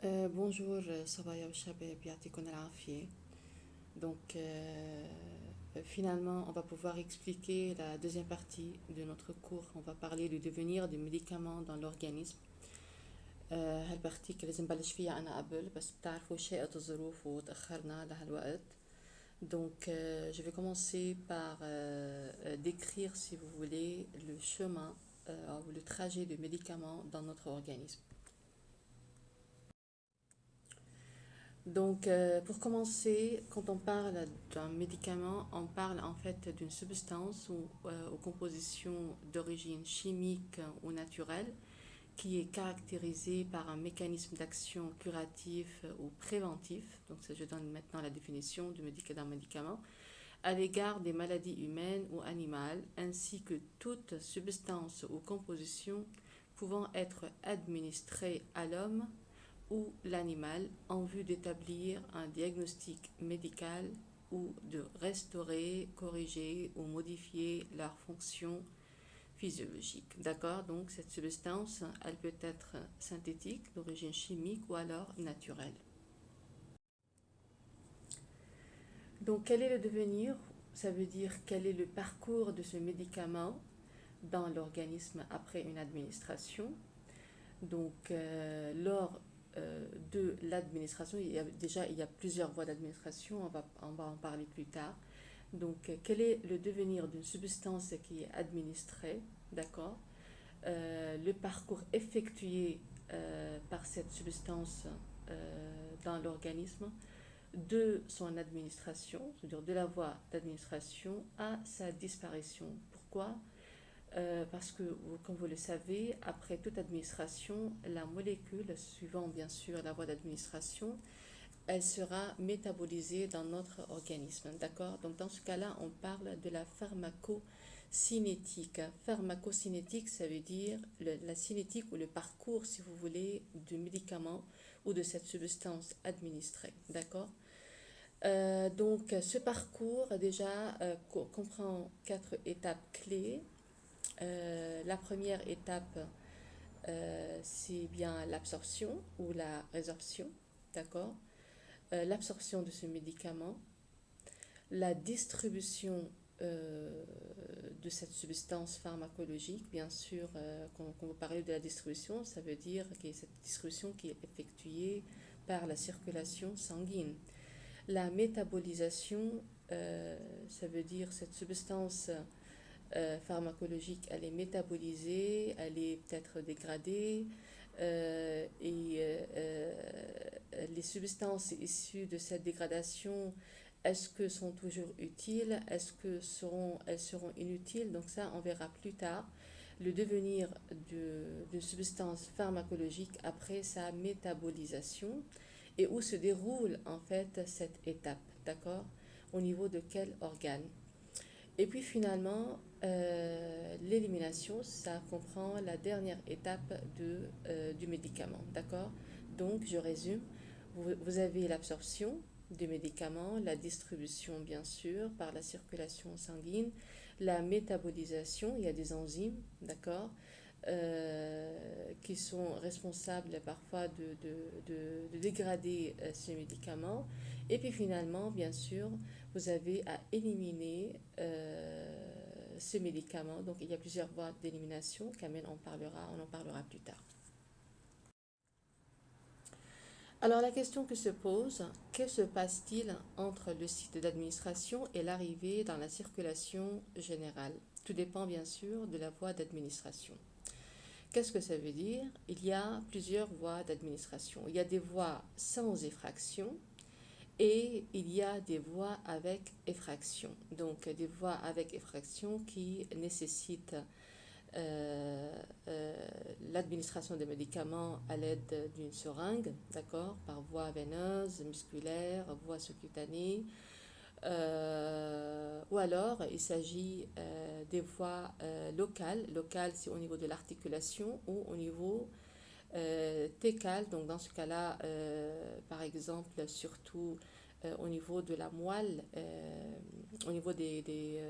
Bonjour صبايا والشباب يعطيكم العافية. Donc finalement on va pouvoir expliquer la deuxième partie de notre cours. On va parler du devenir du médicament dans l'organisme. هالبارتي كان لازم نبلش فيها أنا قبل بس بتعرفوا شاءت الظروف وتأخرنا لهالوقت. Donc je vais commencer par décrire si vous voulez le chemin ou le trajet du médicament dans notre organisme. Donc, pour commencer, quand on parle d'un médicament, on parle en fait d'une substance ou aux compositions d'origine chimique ou naturelle qui est caractérisée par un mécanisme d'action curatif ou préventif. Donc, je donne maintenant la définition d'un médicament à l'égard des maladies humaines ou animales, ainsi que toute substance ou composition pouvant être administrée à l'homme ou l'animal en vue d'établir un diagnostic médical ou de restaurer, corriger ou modifier leur fonction physiologique. D'accord? Donc cette substance, elle peut être synthétique, d'origine chimique ou alors naturelle. Donc quel est le devenir? Ça veut dire quel est le parcours de ce médicament dans l'organisme après une administration. Donc lors de l'administration, il y a plusieurs voies d'administration, on va en parler plus tard. Donc, quel est le devenir d'une substance qui est administrée, d'accord? Le parcours effectué par cette substance dans l'organisme de son administration, c'est-à-dire de la voie d'administration à sa disparition. Pourquoi? Parce que, comme vous le savez, après toute administration, la molécule, suivant bien sûr la voie d'administration, elle sera métabolisée dans notre organisme. D'accord? Donc, dans ce cas-là, on parle de la pharmacocinétique. Pharmacocinétique, ça veut dire la cinétique ou le parcours, si vous voulez, du médicament ou de cette substance administrée. D'accord? Donc, ce parcours, déjà, comprend 4 étapes clés. La première étape, c'est bien l'absorption ou la résorption, d'accord? L'absorption de ce médicament, la distribution de cette substance pharmacologique, bien sûr, quand vous parlez de la distribution, ça veut dire que cette distribution qui est effectuée par la circulation sanguine. La métabolisation, ça veut dire cette substance pharmacologique, elle est métabolisée, elle est peut-être dégradée, les substances issues de cette dégradation, est-ce que sont toujours utiles, elles seront inutiles? Donc ça, on verra plus tard le devenir d'une substance pharmacologique après sa métabolisation et où se déroule en fait cette étape, d'accord? Au niveau de quel organe? Et puis finalement, l'élimination, ça comprend la dernière étape du médicament, d'accord? Donc, je résume, vous avez l'absorption du médicament, la distribution bien sûr par la circulation sanguine, la métabolisation, il y a des enzymes, d'accord? Qui sont responsables parfois de dégrader ce médicament. Et puis finalement, bien sûr, vous avez à éliminer ce médicament. Donc il y a plusieurs voies d'élimination. Kamel on en parlera plus tard. Alors la question que se pose, que se passe-t-il entre le site d'administration et l'arrivée dans la circulation générale? Tout dépend bien sûr de la voie d'administration. Qu'est-ce que ça veut dire? Il y a plusieurs voies d'administration. Il y a des voies sans effraction et il y a des voies avec effraction. Donc des voies avec effraction qui nécessitent l'administration des médicaments à l'aide d'une seringue, d'accord, par voie veineuse, musculaire, voie sous-cutanée, ou alors il s'agit des voies locales. Locales, c'est au niveau de l'articulation ou au niveau técal. Donc dans ce cas-là, par exemple, surtout au niveau de la moelle, au niveau des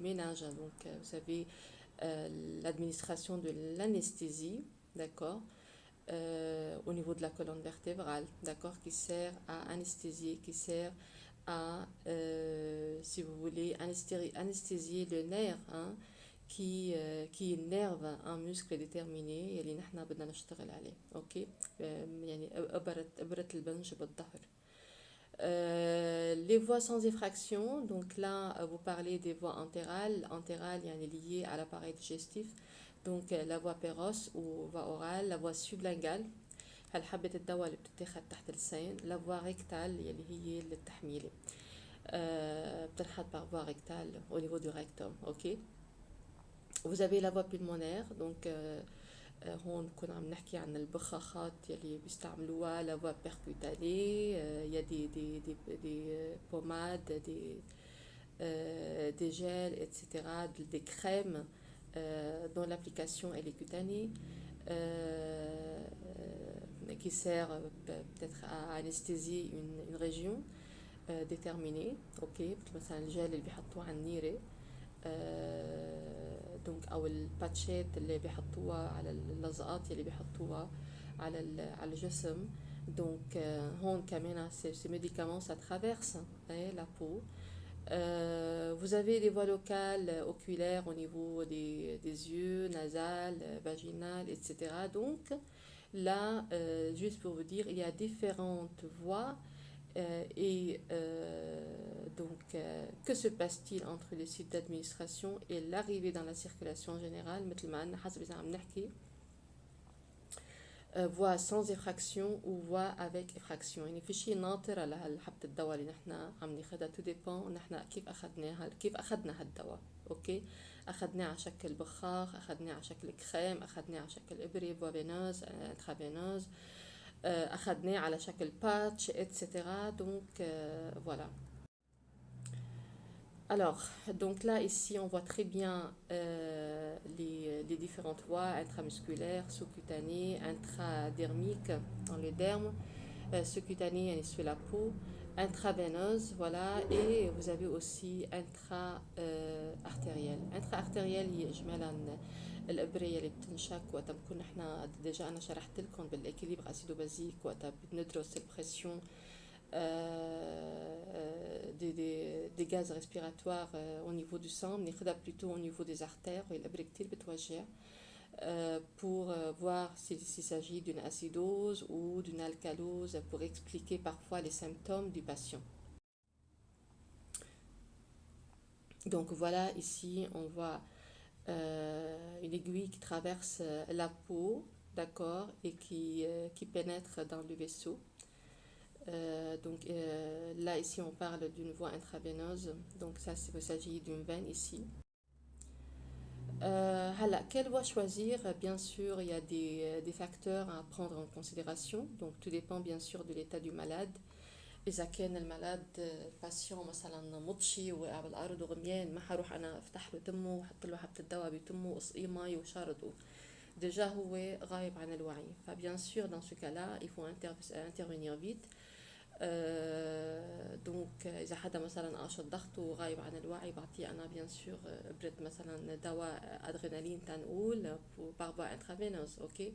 méninges. Donc vous savez, l'administration de l'anesthésie, d'accord, au niveau de la colonne vertébrale, d'accord, qui sert à anesthésier, qui sert à, si vous voulez, anesthésier le nerf, hein, qui innerve un muscle déterminé اللي نحنا بدنا نشتغل عليه. اوكي. يعني إبرة البنج بالظهر. Les voies sans effraction, donc là vous parlez des voies entérales, entérales يعني liées à l'appareil digestif, donc la voie péros ou voie orale, la voie sublinguale هل حبة الدواء اللي بتتاخد تحت اللسان، la voie rectale اللي هي التحميلة بتنحط par voie rectale au niveau du rectum. ok. Vous avez la voie pulmonaire, donc هون كنا عم نحكي عن البخاخات يلي بيستعملوها la voie percutanée. Il y a des pommades, des gels, etc., des crèmes dont l'application elle est cutanée, qui sert peut-être à anesthésier une région déterminée. ok. مثلا الجل اللي بيحطوه على النيرة دونك او الباتشات اللي بيحطوها على اللزقات اللي بيحطوها على الجسم. Donc هون كمان ces médicaments ça traverse la peau. Vous avez des voies locales oculaires au niveau des yeux, nasales, vaginales, etc. Donc là, juste pour vous dire, il y a différentes voies. Donc, que se passe-t-il entre les sites d'administration et l'arrivée dans la circulation générale مثل ما قلنا حسب إذا عم نحكي voie sans effraction ou voie avec effraction. يعني في شيء ناطر على هالحبة الدواء اللي نحن عم ناخدها تو ديبون نحن كيف أخدناها كيف أخدنا هالدواء. أوكي. أخدناه على شكل بخاخ، أخدناه على شكل كريم، أخدناه على شكل إبرة فوا فينوز انترافينوز، أخدناه على شكل باتش etc. donc voilà. Alors, donc là, ici, on voit très bien les différentes voies intramusculaires, sous-cutanées, intradermiques dans le derme, sous-cutanée sur la peau, intraveineuse, voilà, et vous avez aussi intra-artérielle. Intra-artérielle هي إجمالا الإبرة اللي بتنشك وقت بكون نحن ديجا أنا شرحت لكم بالإكيليبر أسيدو بازيك وقت بندرس البريسيون des gaz respiratoires au niveau du sang, بناخدها plutôt au niveau des artères والإبرة كتير بتوجع pour voir s'il s'agit d'une acidose ou d'une alcalose pour expliquer parfois les symptômes du patient. Donc voilà, ici on voit une aiguille qui traverse la peau, d'accord, et qui pénètre dans le vaisseau. Donc là ici on parle d'une voie intraveineuse, donc ça il s'agit d'une veine ici. Quelle voie choisir? Bien sûr il y a des facteurs à prendre en considération, donc tout dépend bien sûr de l'état du malade. إذا كان المالاد باسيون مثلا مطشي وقع بالأرض وغميان ما حروح أنا أفتح له تمه وحط له حبة الدواء بتمه وأسقيه مي وشارده déjà هو غايب عن الوعي. فبيان sûr dans ce cas-là il faut intervenir vite. دونك إذا حدا مثلا قاشط ضغطه وغايب عن الوعي بعطيه أنا بيان سور إبرة مثلا دواء أدرينالين تنقول par voie intraveineuse. ok.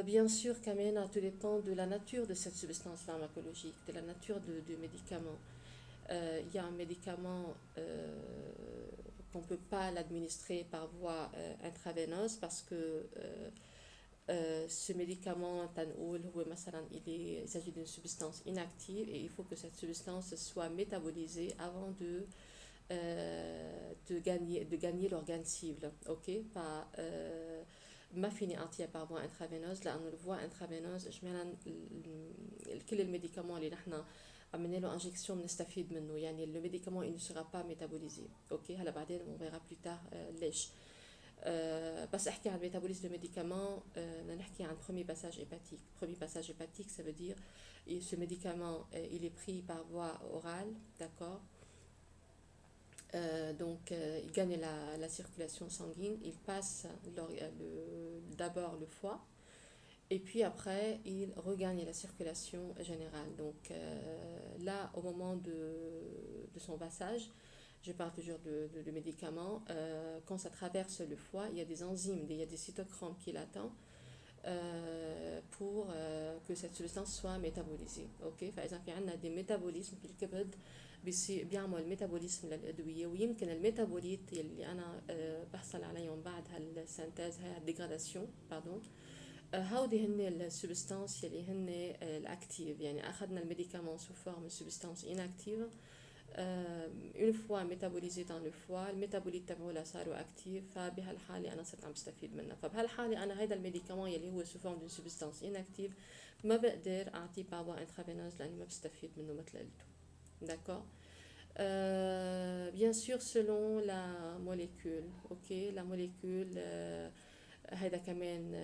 Bien sûr, Kamena, tout dépend de la nature de cette substance pharmacologique, de la nature du médicament. Il y a un médicament qu'on ne peut pas l'administrer par voie intraveineuse parce que ce médicament, Tanoul, il s'agit d'une substance inactive et il faut que cette substance soit métabolisée avant de gagner l'organe cible. ok. Pas, ما فيني اعطيها par voie intraveineuse لانه الفوا intraveineuse اجمالا كل الميديكامون اللي نحن عملنا له انجكسيون بنستفيد منه يعني لو ميديكامون il ne sera pas métabolisé. اوكي. هلا بعدين on verra plus tard ليش. بس احكي عن métabolisme de médicaments بدنا نحكي عن premier passage hépatique. Premier passage hépatique ça veut dire ce médicament il est pris par voie orale, d'accord. Donc il gagne la circulation sanguine, il passe d'abord le foie et puis après il regagne la circulation générale. Donc là au moment de son passage, je parle toujours de médicaments, quand ça traverse le foie il y a des enzymes, il y a des cytochromes qui l'attendent pour que cette substance soit métabolisée. اوكي فاذا في عندنا دي ميتابوليزم في الكبد بيعمل ميتابوليزم للادويه، ويمكن الميتابوليت اللي انا بحصل عليهم بعد هالسنتاز هاي الديغراداسيون باردون، هودي هن السبستانس يلي هن الاكتيف، يعني اخذنا الميديكامون سو فورم سبستانس اناكتيف. une fois métabolisé dans le foie الميتابوليت تبعولا صاروا اكتيف، فبهالحاله انا صرت عم بستفيد منها. فبهالحاله انا هيدا الميديكامون يلي هو سو فورم دون سبستانس اناكتيف ما بقدر اعطيه بافوا انترافينوز لاني ما بستفيد منه مثل قلته. D'accord. Bien sûr, selon la molécule, ok, la molécule, هذا كمان,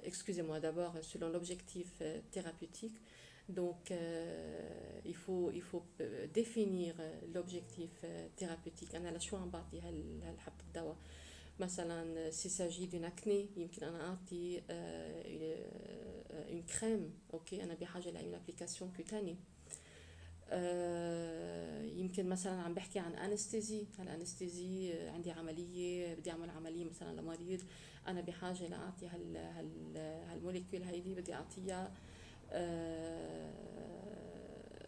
excusez-moi, d'abord, selon l'objectif thérapeutique. Donc, il faut définir l'objectif thérapeutique. أنا لشو عم بعطي هالحبة الدواء؟ مثلا s'il s'agit d'une acné يمكن أنا أعطي une crème. ok أنا بحاجة لأي application cutanée. يمكن مثلا عم بحكي عن انستيزي، الانستيزي عندي عمليه بدي اعمل عمليه مثلا لمريض، انا بحاجه لاعطي هالموليكيول هيدي بدي اعطيها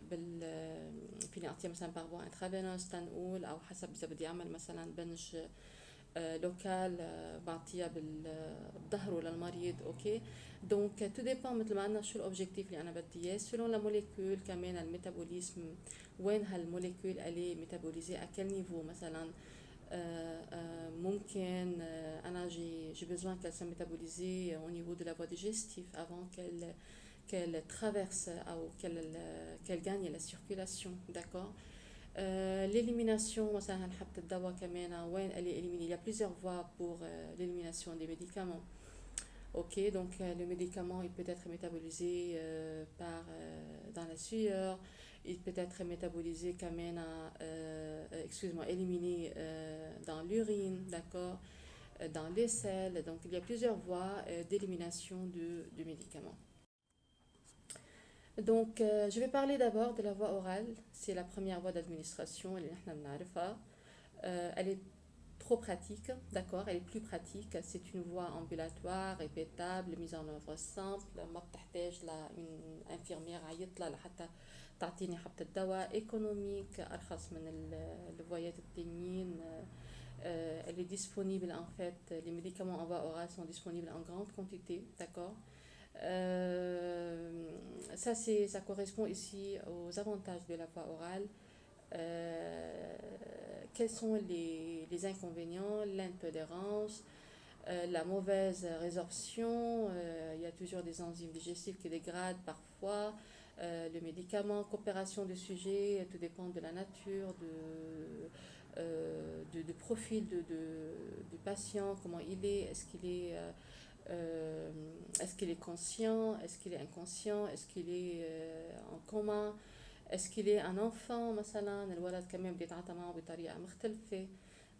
بال فيني اعطيها مثلا بارفوا انترافينوس تنقول، او حسب اذا بدي اعمل مثلا بنج لوكال بعطيها بالظهر للمريض. اوكي دونك تو ديبون مثل ما قلنا شو الاوبجيكتيف اللي انا بدي اياه، سولون لا موليكول كمان الميتابوليزم وين هالموليكول الي ميتابوليزي ا كل نيفو. مثلا ممكن انا جي besoin qu'elle soit métabolisée au niveau de la voie digestive avant qu'elle traverse ou qu'elle gagne la circulation. D'accord. L'élimination, مثلا حبة الدواء كمان وين elle est éliminée. Il y a plusieurs voies pour l'élimination des médicaments. Ok, donc le médicament il peut être métabolisé dans la sueur, il peut être métabolisé كمان excuse-moi, éliminé dans l'urine, d'accord, dans les selles. Donc il y a plusieurs voies d'élimination du médicament. Donc, je vais parler d'abord de la voie orale. C'est la première voie d'administration. Elle est trop pratique, d'accord. Elle est plus pratique. C'est une voie ambulatoire, répétable, mise en œuvre simple. ما بتحتاج لune infirmière عيطلة لحتى تعطيني حبة الدواء. économique, أرخص من الفويات التانيين. Elle est disponible en fait. Les médicaments en voie orale sont disponibles en grande quantité, d'accord. Ça correspond ici aux avantages de la voie orale. Quels sont les inconvénients? L'intolérance, la mauvaise résorption, il y a toujours des enzymes digestives qui dégradent parfois le médicament. Coopération du sujet, tout dépend de la nature, du profil du patient, comment il est, est-ce qu'il est conscient, est-ce qu'il est inconscient, est-ce qu'il est en coma, est-ce qu'il est un enfant مثلا. الولد كمان بدي اتعاطى معه بطريقه مختلفه.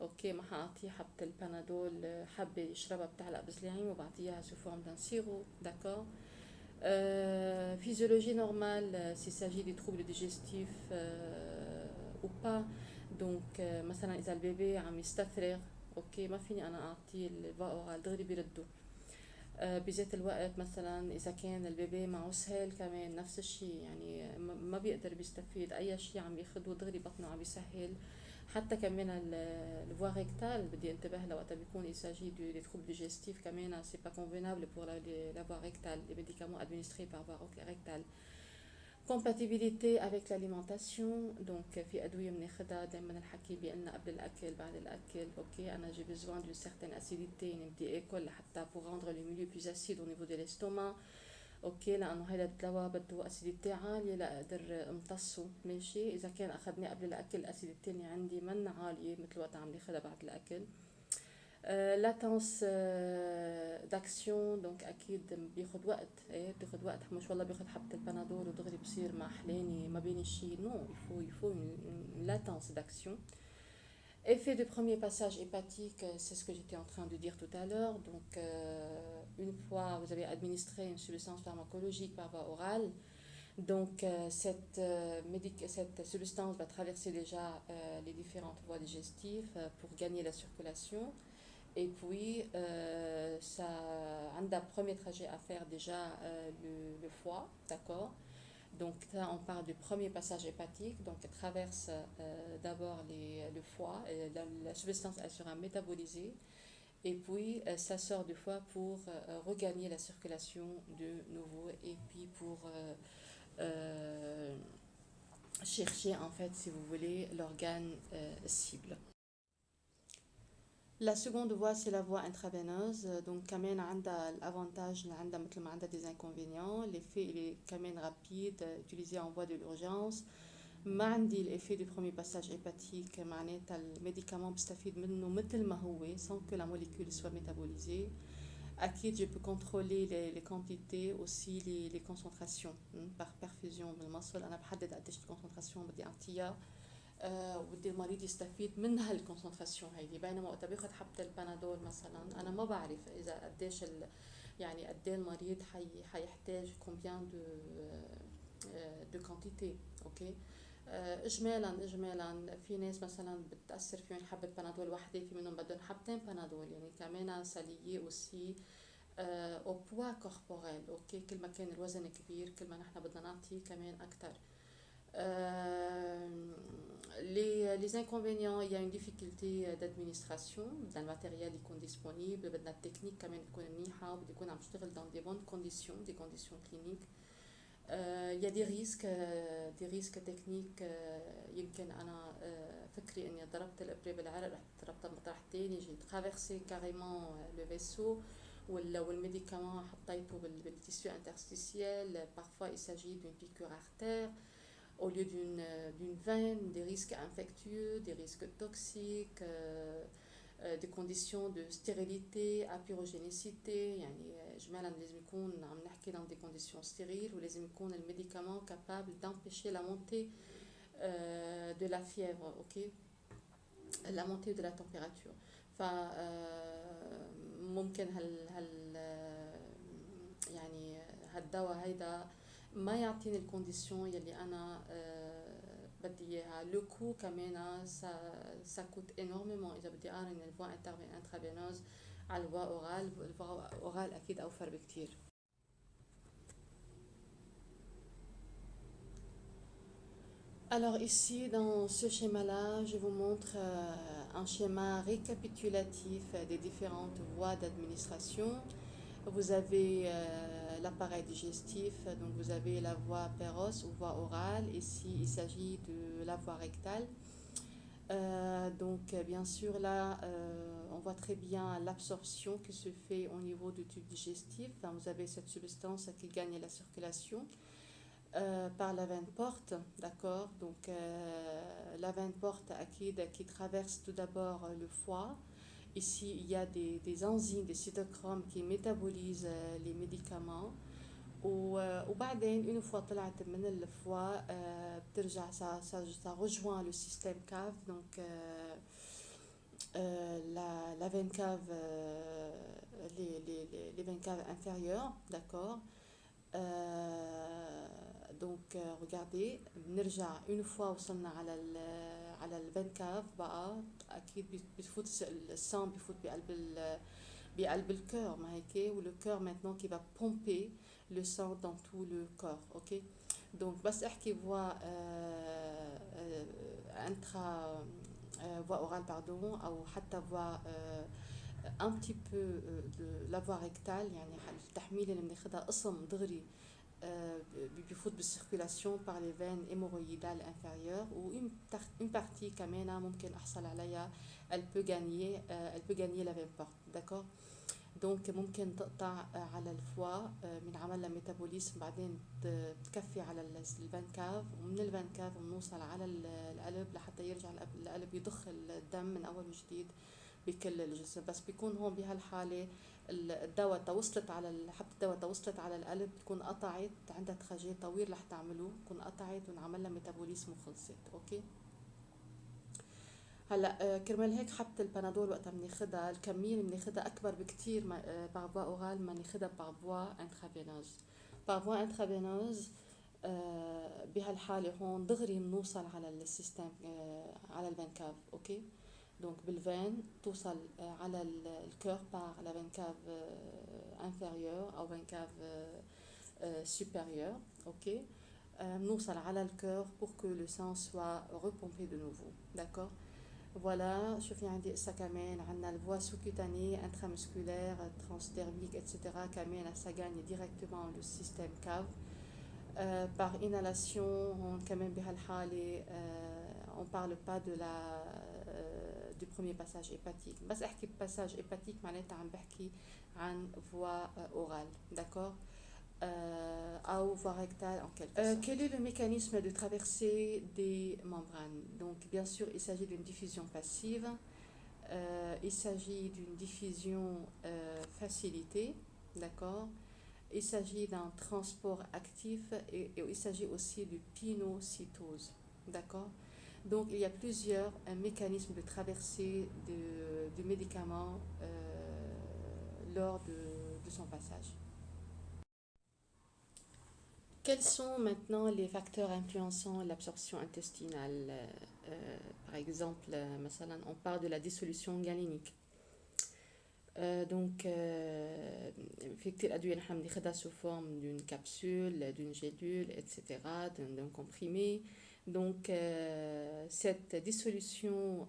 اوكي ما حاعطيه حبه البنادول حبه يشربها بتعلق بسليعين وبعطيها سو فورم دان سيرو. d'accord. Physiologie normale s'il s'agit des troubles digestifs ou pas. donc مثلا اذا البيبي عم يستفرغ اوكي ما فيني انا اعطيه الفا اورال دغري بيردوا. بذات الوقت مثلا اذا كان البيبي معه سهل كمان نفس الشيء، يعني ما بيقدر بيستفيد اي شيء عم ياخده دغري بطنه عم يسهل. حتى كمان الفوا ريكتال بدي انتبه لوقتها بيكون il s'agit des troubles digestifs كمان c'est pas convenable pour la voie rectale, les médicaments administrés par voie rectale. compatibilité avec l'alimentation. donc في ادويه بناخدها دائما الحكي بان قبل الاكل بعد الاكل. اوكي انا j'ai besoin d'une certaine acidité يعني بدي اكل لحتى pour rendre le milieu plus acide au niveau de l'estomac. اوكي لانه هذا الدواء بده اسيديتي عاليه لاقدر امتصه. ماشي اذا كان اخذناه قبل الاكل الاسيديتي اللي عندي من عاليه مثل وقت عم ناخذها بعد الاكل. لاتنس داكسيون دونك اكيد بياخد وقت. بياخد وقت، مش والله بياخد حبه البنادول ودغري بصير ما احلاني ما بين الشيء. نو il faut une latence d'action. Effet de premier passage hépatique, c'est ce que j'étais en train de dire tout à l'heure. Donc, une fois vous avez administré une substance pharmacologique par voie orale, donc cette substance va traverser déjà les différentes voies digestives pour gagner la circulation. Et puis, ça, on a un premier trajet à faire déjà le foie, d'accord? Donc là, on part du premier passage hépatique, donc elle traverse d'abord le foie, et la substance elle sera métabolisée, et puis ça sort du foie pour regagner la circulation de nouveau, et puis pour euh, chercher en fait, si vous voulez, l'organe cible. La seconde voie, c'est la voie intraveineuse. Donc, كمان عندها l'avantage, اللي عندها مثل ما عندها des inconvénients. L'effet, il est quand même rapide, utilisé en voie de l'urgence. ما عندي l'effet du premier passage hépatique, معناتها الميديكامون بستفيد منه مثل ما هو sans que la molécule soit métabolisée. أكيد je peux contrôler les quantités, aussi les concentrations par perfusion بالمصل. أنا بحدد قديش الكونسنتراسيون بدي أعطيها وبدي المريض يستفيد من هالكونسنتراسيون هيدي. بينما وقت باخد حبة البنادول مثلا انا ما بعرف اذا قديش يعني قد ايه المريض حيحتاج كومبيان دو كونتيتي. اوكي. اجمالا في ناس مثلا بتاثر فيهم حبه بنادول وحده، في منهم بدهم حبتين بنادول، يعني كمان ساليي اوسي او بوا كوربوريل. اوكي، كل ما كان الوزن كبير كل ما نحن بدنا نعطيه كمان اكثر. Les inconvénients, il y a une difficulté d'administration, dans le matériel يكون disponible, بدنا التكنيك كمان تكون منيحة وبده يكون عم يشتغل dans des bonnes conditions, des conditions cliniques. Il y a des risques techniques. يمكن أنا فكري إني ضربت الإبرة بالعرق رح ضربتها بمطرح تاني، جيت traversé carrément le vaisseau والميديكامون حطيته بالتيسيو interstitiel. Parfois il s'agit d'une piqûre artère au lieu d'une veine, des risques infectieux, des risques toxiques, des conditions de stérilité, apyrogénicité. يعني إجمالا لازم يكون عم نحكي dans des conditions stériles، ولازم يكون الميديكامون capable d'empêcher la montée de la fièvre. ok, la montée de la température. ف ممكن هال يعني هالدواء هيدا ما يعطيني الكونديسيون يلي انا بدي اياها. لو كو كمان سا كوت انورميمون اذا بدي اقارن الفوا انترافينوز على الفوا اورال. الفوا اورال اكيد اوفر بكتير. Alors ici, dans ce schéma-là, je vous montre un schéma récapitulatif des différentes voies d'administration. Vous avez l'appareil digestif, donc vous avez la voie péros ou voie orale. Ici, il s'agit de la voie rectale. Donc bien sûr là, on voit très bien l'absorption qui se fait au niveau du tube digestif. Enfin, vous avez cette substance qui gagne la circulation par la veine porte, d'accord. Donc la veine porte qui traverse tout d'abord le foie. Ici, il y a des enzymes, des cytochromes qui métabolisent les médicaments. وبعدين une fois طلعت من الفوا بترجع ça rejoint le système cave. Donc la veine cave, les veines caves inférieures, d'accord. Donc regardez بنرجع une fois وصلنا على الفين كاف بقى اكيد بتفوت السام بفوت بقلب الكور ما هيك. ولو كور maintenant qui va pomper le sang dans tout le corps. ok. Donc بس احكي voie intra voie orale pardon او حتى voie un petit peu de la voie rectale. يعني التحميل اللي بناخدها قسم دغري بيفوت بالسيركولاسيون par les veines hémorroïdales inférieures. ou une partie كمان ممكن احصل عليها elle peut gagner la veine porte. d'accord. دونك ممكن تقطع على الفوا من عملها ميتابوليزم، بعدين تكفي على الفان كاف، ومن الفان كاف بنوصل على القلب لحتى يرجع القلب يضخ الدم من اول وجديد بكل الجسم. بس بيكون هون بهالحالة الدواء توصلت على حبة الدواء توصلت على القلب تكون قطعت، عندها تراجيه طويل رح تعمله، تكون قطعت ونعمل لها ميتابوليزم وخلصت. اوكي. هلا كرمال هيك حبة البنادول وقتها بناخدها الكمية اللي بناخدها أكبر بكتير باغ فوا أورال ما ناخدها باغ فوا انترافينوز. باغ فوا انترافينوز بهالحالة هون دغري بنوصل على السيستم على الفان كاف. اوكي. donc بالفين توصل على الكور par la veine cave inférieure أو veine cave supérieure. Ok. نوصل على الكور pour que le sang soit repompé de nouveau. D'accord. Voilà, شوفي عندي قصة كمان عندنا الفوا sous-cutanée, intramusculaire, transdermique, etc. كمان ça gagne directement le système cave. Par inhalation, quand même بهالحالة on ne parle pas de du premier passage hépatique. بس احكي passage hépatique معناتها عم بحكي عن voie orale, d'accord. Ou voie rectale en quelque sorte. Quel est le mécanisme de traversée des membranes? Donc bien sûr il s'agit d'une diffusion passive, il s'agit d'une diffusion facilitée, d'accord. Il s'agit d'un transport actif et il s'agit aussi de pinocytose, d'accord. Donc il y a plusieurs mécanismes de traversée du médicament lors de son passage. Quels sont maintenant les facteurs influençant l'absorption intestinale? Par exemple, on parle de la dissolution galénique. Donc, في كتير أدوية نحن بناخدها sous forme d'une capsule, d'une gélule, etc., d'un comprimé. Donc, cette dissolution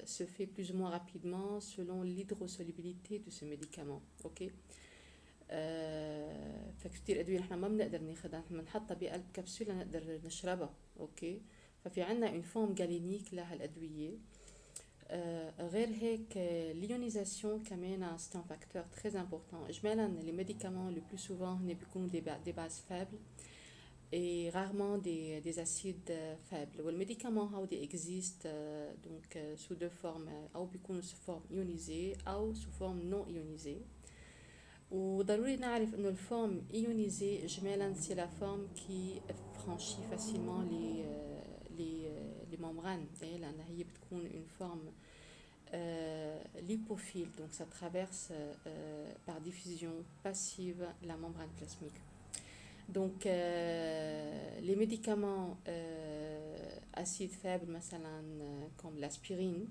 se fait plus ou moins rapidement selon l'hydrosolubilité de ce médicament. Ok. فكتير أدوية نحن ما بنقدر ناخدها، نحن بنحطها بقلب كبسولة نقدر نشربها. اوكي. ففي عنا une forme galénique لهالأدوية. غير هيك l'ionisation كمان c'est un facteur très important. إجمالا les médicaments le plus souvent هن بيكونوا des bases faibles et rarement des acides faibles. والميديكامون هودي existe donc sous deux formes أو بيكونوا sous forme ionisée أو sous forme non ionisée. وضروري نعرف انه الفورم ايونيزي اجمالا سي لا فورم كي فرانشي فاسيلمون لي ممبران لان هي بتكون اون فورم lipophile, donc ça traverse par diffusion passive la membrane plasmique. Donc les médicaments acides faibles comme l'aspirine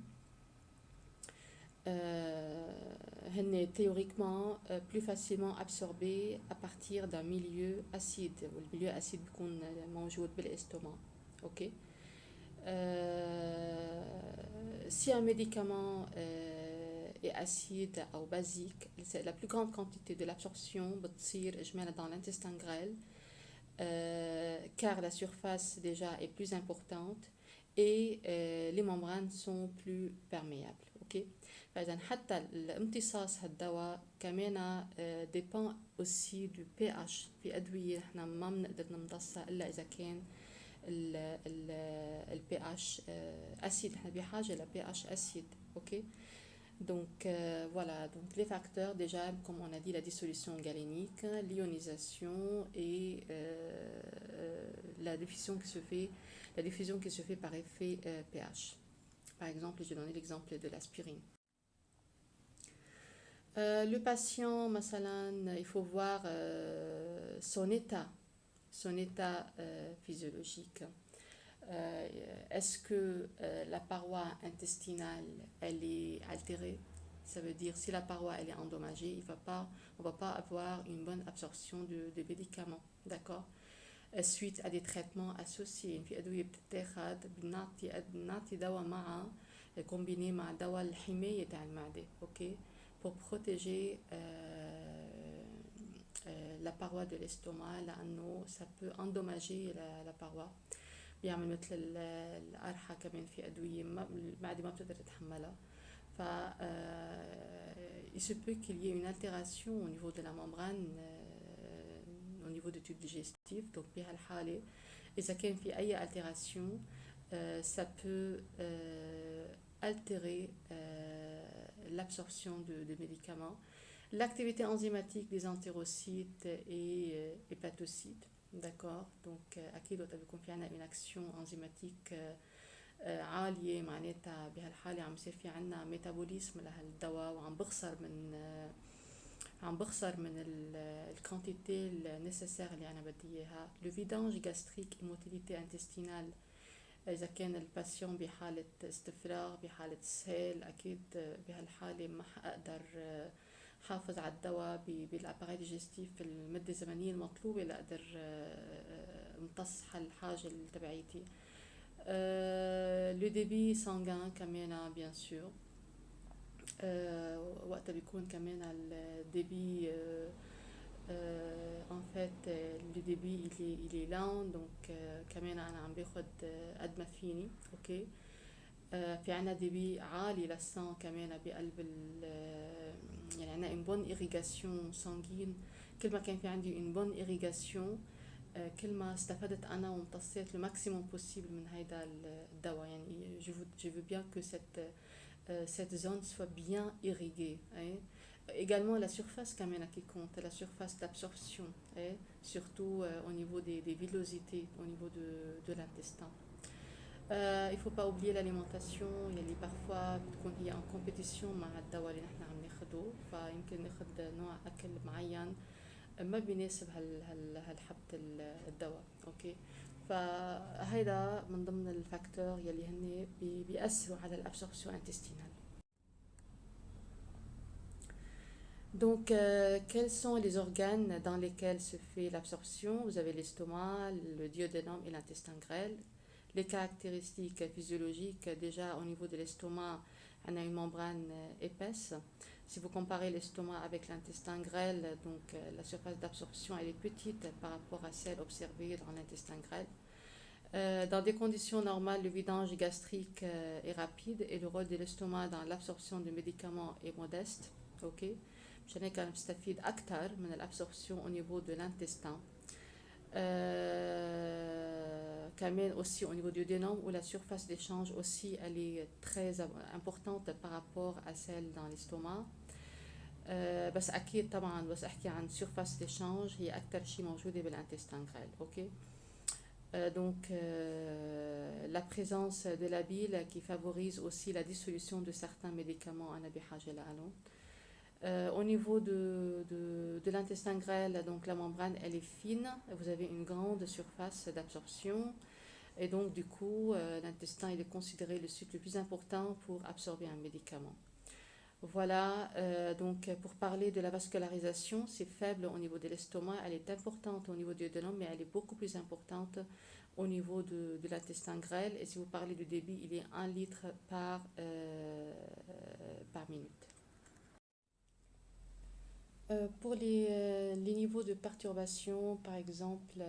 théoriquement plus facilement absorbé à partir d'un milieu acide. Le milieu acide بيكون موجود بالاستوماc. Ok. Si un médicament est acide ou basique, la plus grande quantité de l'absorption بتصير إجمالا dans l'intestin grêle car la surface déjà est plus importante et les membranes sont plus perméables. Ok. فإذا حتى الامتصاص هالدواء كمان dépend aussi du pH. في أدوية احنا ما بنقدر نمتصها إلا إذا كان ال pH acide. احنا بحاجة ل pH acide. Ok. Donc voilà, donc les facteurs déjà comme on a dit la dissolution galénique, l'ionisation et la diffusion qui se fait par effet pH. Par exemple, j'ai donné l'exemple de l'aspirine. Le patient, il faut voir son état physiologique. Est-ce que la paroi intestinale elle est altérée? Ça veut dire si la paroi elle est endommagée, on va pas avoir une bonne absorption de médicaments, d'accord. Suite à des traitements associés في أدوية بتتاخد بنعطي دواء معها combiné مع دواء الحماية تاع المعدة. اوكي. pour protéger la paroi de l'estomac لأنه ça peut endommager la paroi. بيعمل مثل القرحة كمان في أدوية المعدة ما بتقدر تتحملها. ف il se peut qu'il y ait une altération au niveau de la membrane au niveau du tube digestif. donc بهالحالة إذا كان في أي altération ça peut altérer l'absorption de médicaments, l'activité enzymatique des entérocytes et hépatocytes, d'accord. donc أكيد وقت بيكون في عنا une action enzymatique عالية معناتها بهالحالة عم يصير في عنا ميتابوليزم لهالدواء وعم بخسر من الكانتيتي النيسيسير اللي أنا بدي إياها. le vidange gastrique et motilité intestinale إذا كان الباسيون بحالة استفراغ بحالة سهال أكيد بهالحالة ما حقدر حافظ على الدواء بالاباري ديجستيف في المدة الزمنية المطلوبة لأقدر امتص الحاجة تبعيتي. لو ديبي سانغان كمان بيان سور، وقتها بيكون كمان الديبي en fait le débit il est lent donc كمان انا عم باخد قد ما فيني اوكي. في عنا ديبي عالي للسان كمان بقلب يعني عنا une bonne irrigation sanguine. كل ما كان في عندي une bonne irrigation كل ما استفدت انا وامتصيت le maximum possible من هيدا الدواء. يعني je veux bien que cette zone soit bien irriguée. Également la surface كمان qui compte, la surface d'absorption, surtout au niveau des villosités, au niveau de l'intestin. Il ne faut pas oublier l'alimentation اللي parfois بتكون هي en compétition مع الدواء اللي نحن عم ناخده، فيمكن ناخد نوع أكل معين ما بيناسب هالحبة الدواء اوكي. فهيدا من ضمن الفاكتور يلي هن بيأثروا على الابسوربسيون intestinale. Donc, quels sont les organes dans lesquels se fait l'absorption? Vous avez l'estomac, le duodénum et l'intestin grêle. Les caractéristiques physiologiques, déjà au niveau de l'estomac, on a une membrane épaisse. Si vous comparez l'estomac avec l'intestin grêle, donc la surface d'absorption elle est petite par rapport à celle observée dans l'intestin grêle. Dans des conditions normales, le vidange gastrique est rapide et le rôle de l'estomac dans l'absorption de médicaments est modeste. Okay. مشان هيك بنستفيد أكثر من الابsorption au niveau de l'intestin. كمان aussi au niveau du duodénum où la surface d'échange aussi elle est très importante par rapport à celle dans l'estomac. بس أكيد طبعا بس أحكي عن surface d'échange هي أكثر شيء موجودة بالintestin grêle. Okay. Donc la présence de la bile qui favorise aussi la dissolution de certains médicaments أنا بحاجة لهم. Au niveau de l'intestin grêle, donc la membrane elle est fine, vous avez une grande surface d'absorption et donc du coup l'intestin il est considéré le site le plus important pour absorber un médicament. Voilà, donc pour parler de la vascularisation, c'est faible au niveau de l'estomac, elle est importante au niveau du duodénum, mais elle est beaucoup plus importante au niveau de l'intestin grêle. Et si vous parlez du débit, il est 1 litre par minute. Pour les niveaux de perturbation, par exemple,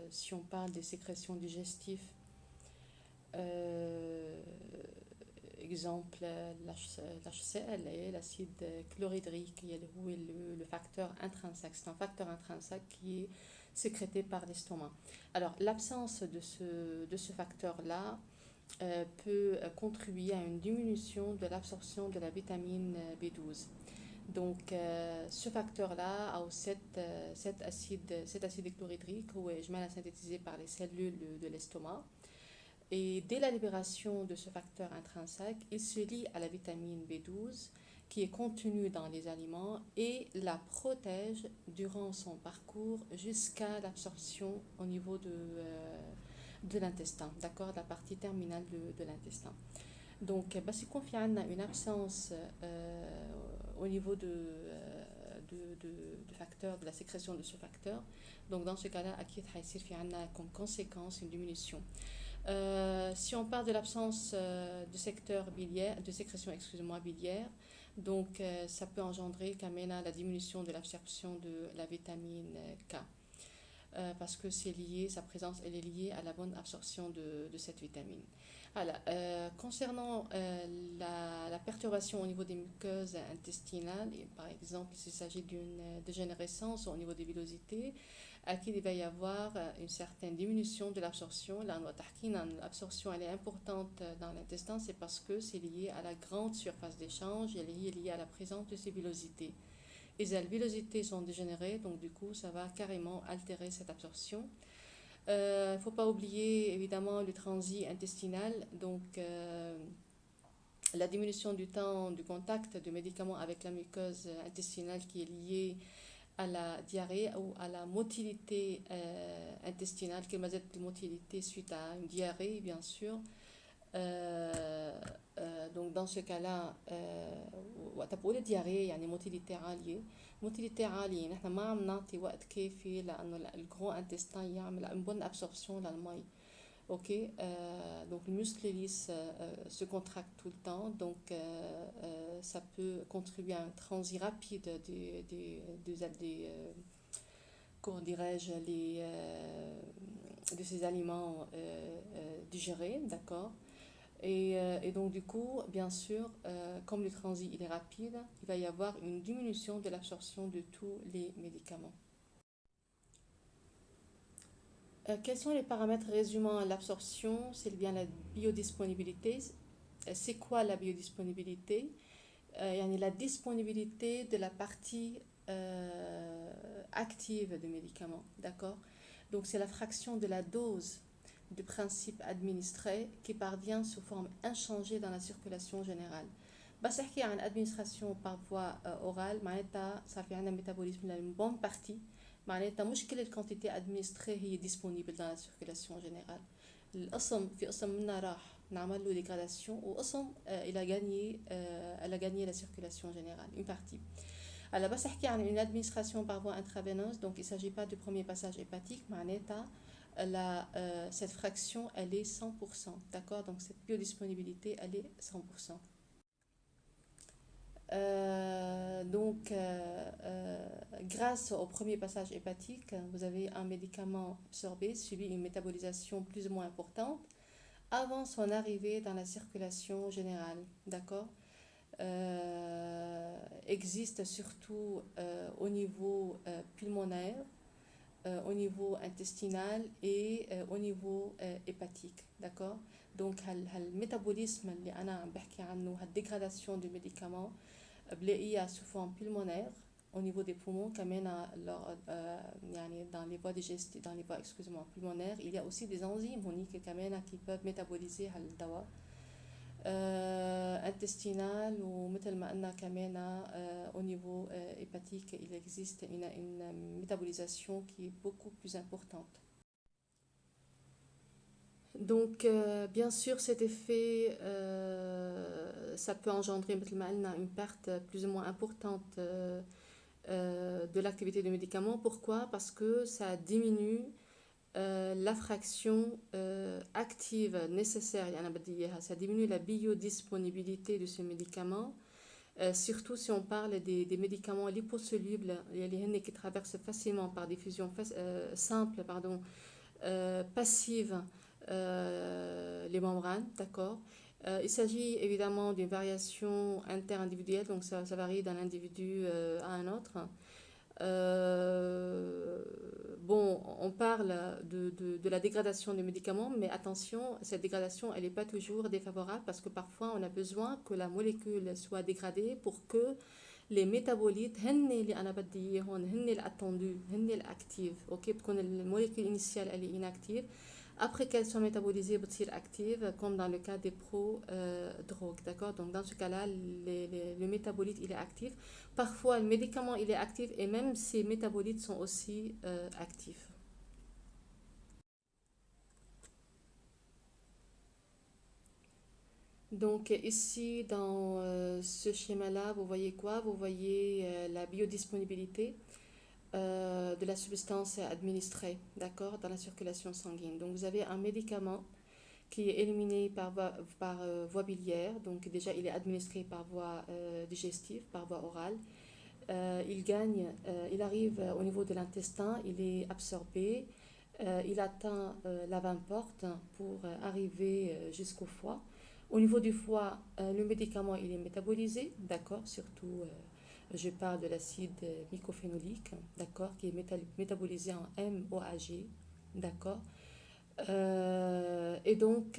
si on parle des sécrétions digestives, exemple l'HCl, l'acide chlorhydrique, le facteur intrinsèque. C'est un facteur intrinsèque qui est sécrété par l'estomac. Alors, l'absence de ce facteur-là peut contribuer à une diminution de l'absorption de la vitamine B12. Donc, ce facteur-là a cet acide chlorhydrique où est synthétisé par les cellules de l'estomac. Et dès la libération de ce facteur intrinsèque, il se lie à la vitamine B12 qui est contenue dans les aliments et la protège durant son parcours jusqu'à l'absorption au niveau de l'intestin, d'accord, la partie terminale de l'intestin. Donc, بس يكون في عنا une absence au niveau de facteur, de la sécrétion de ce facteur. Donc, dans ce cas-là, أكيد حيصير في عنا comme conséquence une diminution. Si on parle de l'absence de secteur biliaire, de sécrétion biliaire, donc ça peut engendrer quand même la diminution de l'absorption de la vitamine K. Parce que c'est lié, sa présence elle est liée à la bonne absorption de cette vitamine. Voilà. Concernant la perturbation au niveau des muqueuses intestinales, par exemple s'il s'agit d'une dégénérescence au niveau des villosités, il va y avoir une certaine diminution de l'absorption. L'absorption elle est importante dans l'intestin, c'est parce que c'est lié à la grande surface d'échange, elle est liée à la présence de ces villosités. Et les villosités sont dégénérées, donc du coup ça va carrément altérer cette absorption. Il ne faut pas oublier évidemment le transit intestinal, donc la diminution du temps du contact du médicament avec la muqueuse intestinale qui est liée à la diarrhée ou à la motilité intestinale, qui est de motilité suite à une diarrhée, bien sûr. آه، donc dans ce cas-là وقت بقول diarrhée يعني موتيليتي عالية. موتيليتي عالية نحن ما عم نعطي وقت كافي لأنه الجرو انتستين يعمل une bonne absorption للمي. Ok, donc le muscle lisse se contracte tout le temps, donc ça peut contribuer à un transit rapide comment dirais-je, de ces aliments digérés, d'accord. Et donc du coup, bien sûr, comme le transit il est rapide, il va y avoir une diminution de l'absorption de tous les médicaments. Quels sont les paramètres résumant l'absorption? C'est bien la biodisponibilité. C'est quoi la biodisponibilité? يعني la disponibilité de la partie active du médicament, d'accord? Donc c'est la fraction de la dose du principe administré qui parvient sous forme inchangée dans la circulation générale. بس احكي عن administration par voie orale معناتها صار في عندنا métabolisme d'une bonne partie معناتها مش كل الكونتيتي administrée هي disponible dans la circulation générale. القسم في قسم منها راح نعمل له dégradation وقسم elle a gagné la circulation générale, une partie. Alors بس احكي عن une administration par voie intraveineuse, donc il ne s'agit pas du premier passage hépatique معناتها cette fraction elle est 100%, d'accord, donc cette biodisponibilité elle est 100%. Grâce au premier passage hépatique, vous avez un médicament absorbé suivi une métabolisation plus ou moins importante avant son arrivée dans la circulation générale, d'accord. Existe surtout au niveau pulmonaire, au niveau intestinal et au niveau hépatique, d'accord. Donc le métabolisme اللي أنا عم بحكي عنه dégradation du médicament بلاقيها sous forme pulmonaire au niveau des poumons كمان يعني dans les voies digestives, dans les voies pulmonaires il y a aussi des enzymes هونيك كمان qui peuvent métaboliser هالدواء intestinal ومثل ما قلنا كمان au niveau hépatique il existe une métabolisation qui est beaucoup plus importante. Donc, bien sûr, cet effet, ça peut engendrer une perte plus ou moins importante de l'activité du médicament. Pourquoi? Parce que ça diminue la fraction active nécessaire, ça diminue la biodisponibilité de ce médicament, surtout si on parle des médicaments liposolubles qui traversent facilement par diffusion simple, passive, les membranes, d'accord. Il s'agit évidemment d'une variation interindividuelle, donc ça varie d'un individu à un autre. Bon, on parle de la dégradation des médicaments, mais attention, cette dégradation, elle n'est pas toujours défavorable parce que parfois on a besoin que la molécule soit dégradée pour que les métabolites, اللي أنا بدي إياهم هن الاتندو هن الأكتيف، أوكي بتكون الموليكule initiale elle est inactive. Après qu'elle soit métabolisée, بتصير active, comme dans le cas des pro-drogues, d'accord. Donc dans ce cas-là, le métabolite il est actif. Parfois, le médicament il est actif et même ces métabolites sont aussi actifs. Donc ici, dans ce schéma-là, vous voyez quoi? Vous voyez la biodisponibilité de la substance administrée, d'accord, dans la circulation sanguine. Donc vous avez un médicament qui est éliminé par voie biliaire, donc déjà il est administré par voie digestive, par voie orale. Il arrive au niveau de l'intestin, il est absorbé, il atteint l'avant-porte pour arriver jusqu'au foie. Au niveau du foie, le médicament il est métabolisé, d'accord, surtout je parle de l'acide mycophénolique, d'accord, qui est métabolisé en MOAG, d'accord. Et donc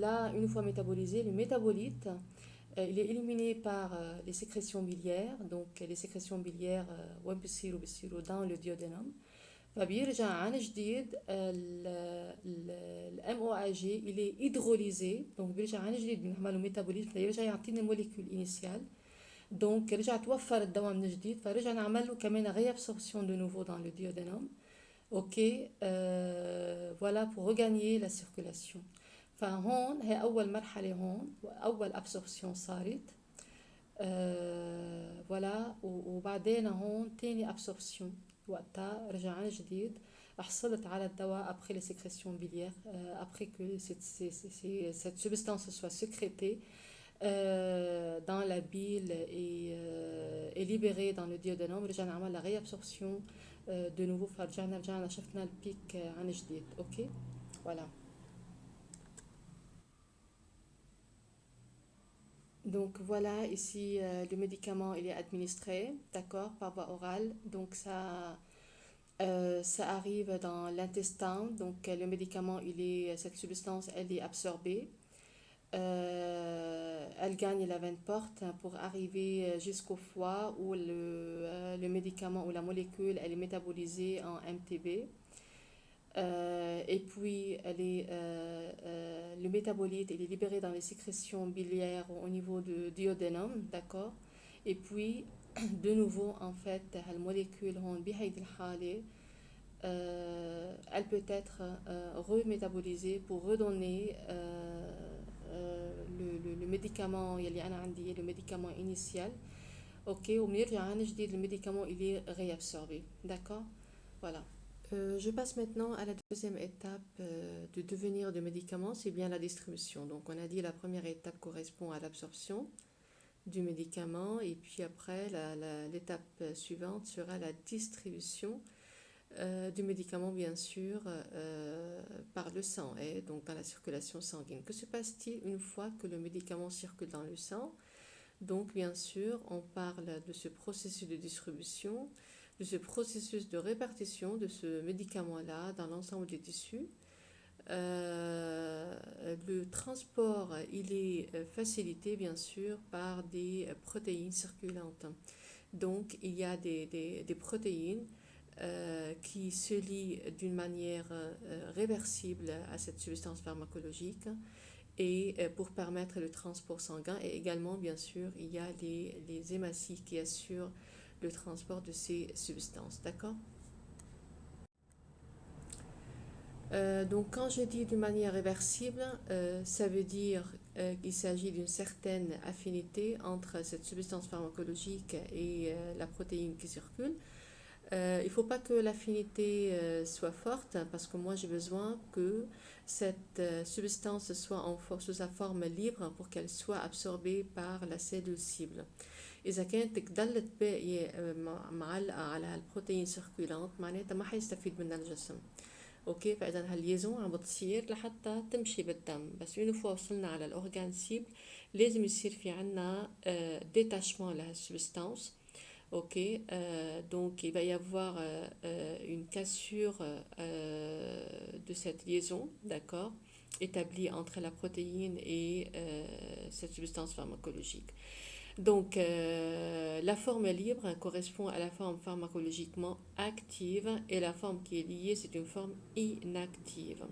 là, une fois métabolisé, le métabolite, il est éliminé par les sécrétions biliaires, donc les sécrétions biliaires dans le duodénum. فبيرجع عن جديد ال MOAG il est hydrolysé, donc بيرجع عن جديد بنعمله métabolisme ليرجع يعطينا الموليكول initial. دونك رجع توفر الدواء من جديد، فرجع نعمل له كمان réabsorption de nouveau dans le duodénum. Ok, voilà pour regagner la circulation. فهون هي أول مرحلة، هون أول absorption صارت. فوالا وبعدين هون تاني absorption، وقتها رجع عن جديد حصلت على الدواء après les sécrétions biliaires, après que cette substance soit sécrétée dans la bile et libérée dans le duodénum. رجعنا عمل la réabsorption de nouveau، فرجعنا شفنا البيك عن جديد. اوكي voilà. Donc voilà, ici le médicament il est administré, d'accord, par voie orale. Donc ça arrive dans l'intestin. Donc le médicament cette substance elle est absorbée. Elle gagne la veine porte pour arriver jusqu'au foie où le médicament ou la molécule elle est métabolisée en MTB. Et puis le métabolite il est libéré dans les sécrétions biliaires au niveau du duodénum, d'accord. Et puis de nouveau en fait la molécule بهيدي الحالة elle peut être remétabolisée pour redonner le médicament يلي أنا عندي le médicament initial. ok, وبنرجع عن جديد le médicament il est réabsorbé, d'accord. Voilà. Je passe maintenant à la deuxième étape de devenir de médicament, c'est bien la distribution. Donc on a dit la première étape correspond à l'absorption du médicament et puis après l'étape suivante sera la distribution du médicament bien sûr par le sang et donc dans la circulation sanguine. Que se passe-t-il une fois que le médicament circule dans le sang? Donc bien sûr on parle de ce processus de distribution, de ce processus de répartition de ce médicament-là dans l'ensemble des tissus. Le transport, il est facilité bien sûr par des protéines circulantes. Donc il y a des protéines qui se lient d'une manière réversible à cette substance pharmacologique et pour permettre le transport sanguin. Et également bien sûr il y a les hématies qui assurent le transport de ces substances, d'accord. Donc quand je dis d'une manière réversible, ça veut dire qu'il s'agit d'une certaine affinité entre cette substance pharmacologique et la protéine qui circule. Il ne faut pas que l'affinité soit forte parce que moi j'ai besoin que cette substance soit sous sa forme libre pour qu'elle soit absorbée par la cellule cible. إذا كانت ضلت باقية معلقة على البروتين سيركولانت معناتها ما حيستفيد منها الجسم. اوكي، فإذا هالليزون عم بتصير لحتى تمشي بالدم، بس une fois وصلنا على الأورجان سيبل لازم يصير في عنا détachement لهالسبستانس. Ok, donc il va y avoir une cassure de cette liaison, d'accord, établie entre la protéine et cette substance pharmacologique. Donc, la forme libre correspond à la forme pharmacologiquement active et la forme qui est liée, c'est une forme inactive.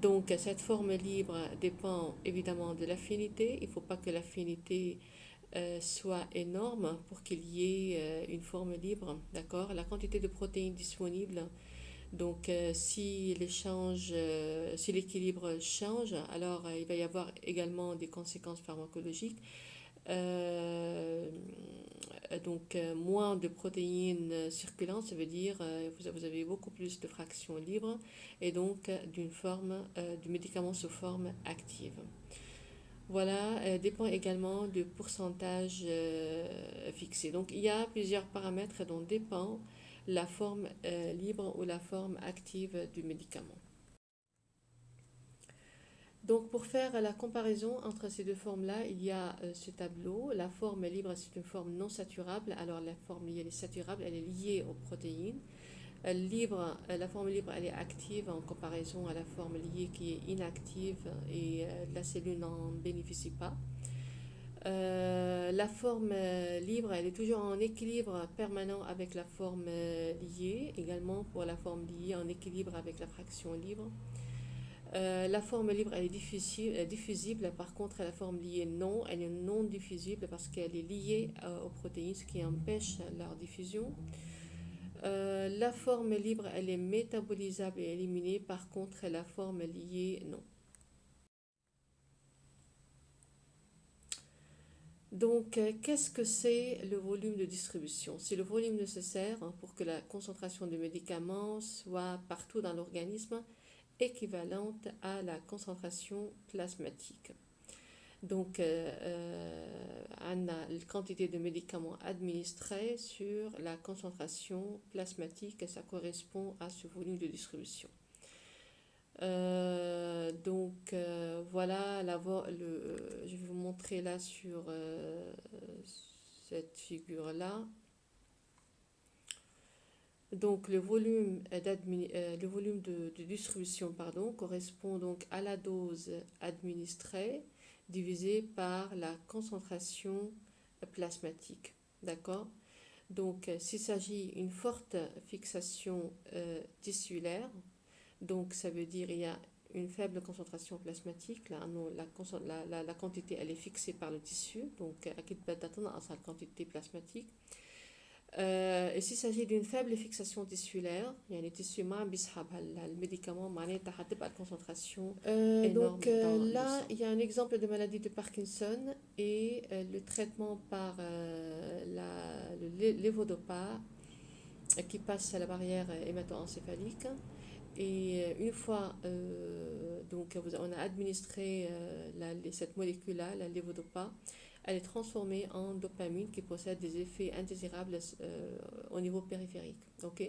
Donc, cette forme libre dépend évidemment de l'affinité. Il ne faut pas que l'affinité soit énorme pour qu'il y ait une forme libre, d'accord. La quantité de protéines disponibles, donc si l'équilibre change, alors il va y avoir également des conséquences pharmacologiques. Donc moins de protéines circulantes, ça veut dire vous avez beaucoup plus de fractions libres et donc du médicament sous forme active. Voilà, dépend également du pourcentage fixé. Donc il y a plusieurs paramètres dont dépend la forme libre ou la forme active du médicament. Donc pour faire la comparaison entre ces deux formes-là, il y a ce tableau. La forme libre, c'est une forme non saturable. Alors la forme liée, elle est saturable, elle est liée aux protéines. La forme libre, elle est active en comparaison à la forme liée qui est inactive et la cellule n'en bénéficie pas. La forme libre, elle est toujours en équilibre permanent avec la forme liée, également pour la forme liée en équilibre avec la fraction libre. La forme libre, elle est diffusible. Par contre, la forme liée, non. Elle est non diffusible parce qu'elle est liée aux protéines, ce qui empêche leur diffusion. La forme libre, elle est métabolisable et éliminée. Par contre, la forme liée, non. Donc, qu'est-ce que c'est le volume de distribution? C'est le volume nécessaire pour que la concentration du médicament soit partout dans l'organisme équivalente à la concentration plasmatique. Donc, on a la quantité de médicaments administrés sur la concentration plasmatique et ça correspond à ce volume de distribution. Voilà, je vais vous montrer là sur cette figure-là. Donc le volume de distribution correspond donc à la dose administrée divisée par la concentration plasmatique. D'accord? Donc s'il s'agit d'une forte fixation tissulaire, donc ça veut dire il y a une faible concentration plasmatique, là, la quantité elle est fixée par le tissu, donc أكيد بدها تنقص la quantité plasmatique. Et s'il s'agit d'une faible fixation tissulaire, يعني التيسيو ما عم بيسحب الميديكامون معناتها حتبقى الكونسنتراسيون énorme Donc dans le là, sang. il y a un exemple de maladie de Parkinson et le traitement par le levodopa qui passe à la barrière hémato-encéphalique. Et une fois on a administré cette molécule-là, la levodopa, elle est transformée en dopamine qui possède des effets indésirables au niveau périphérique. Ok.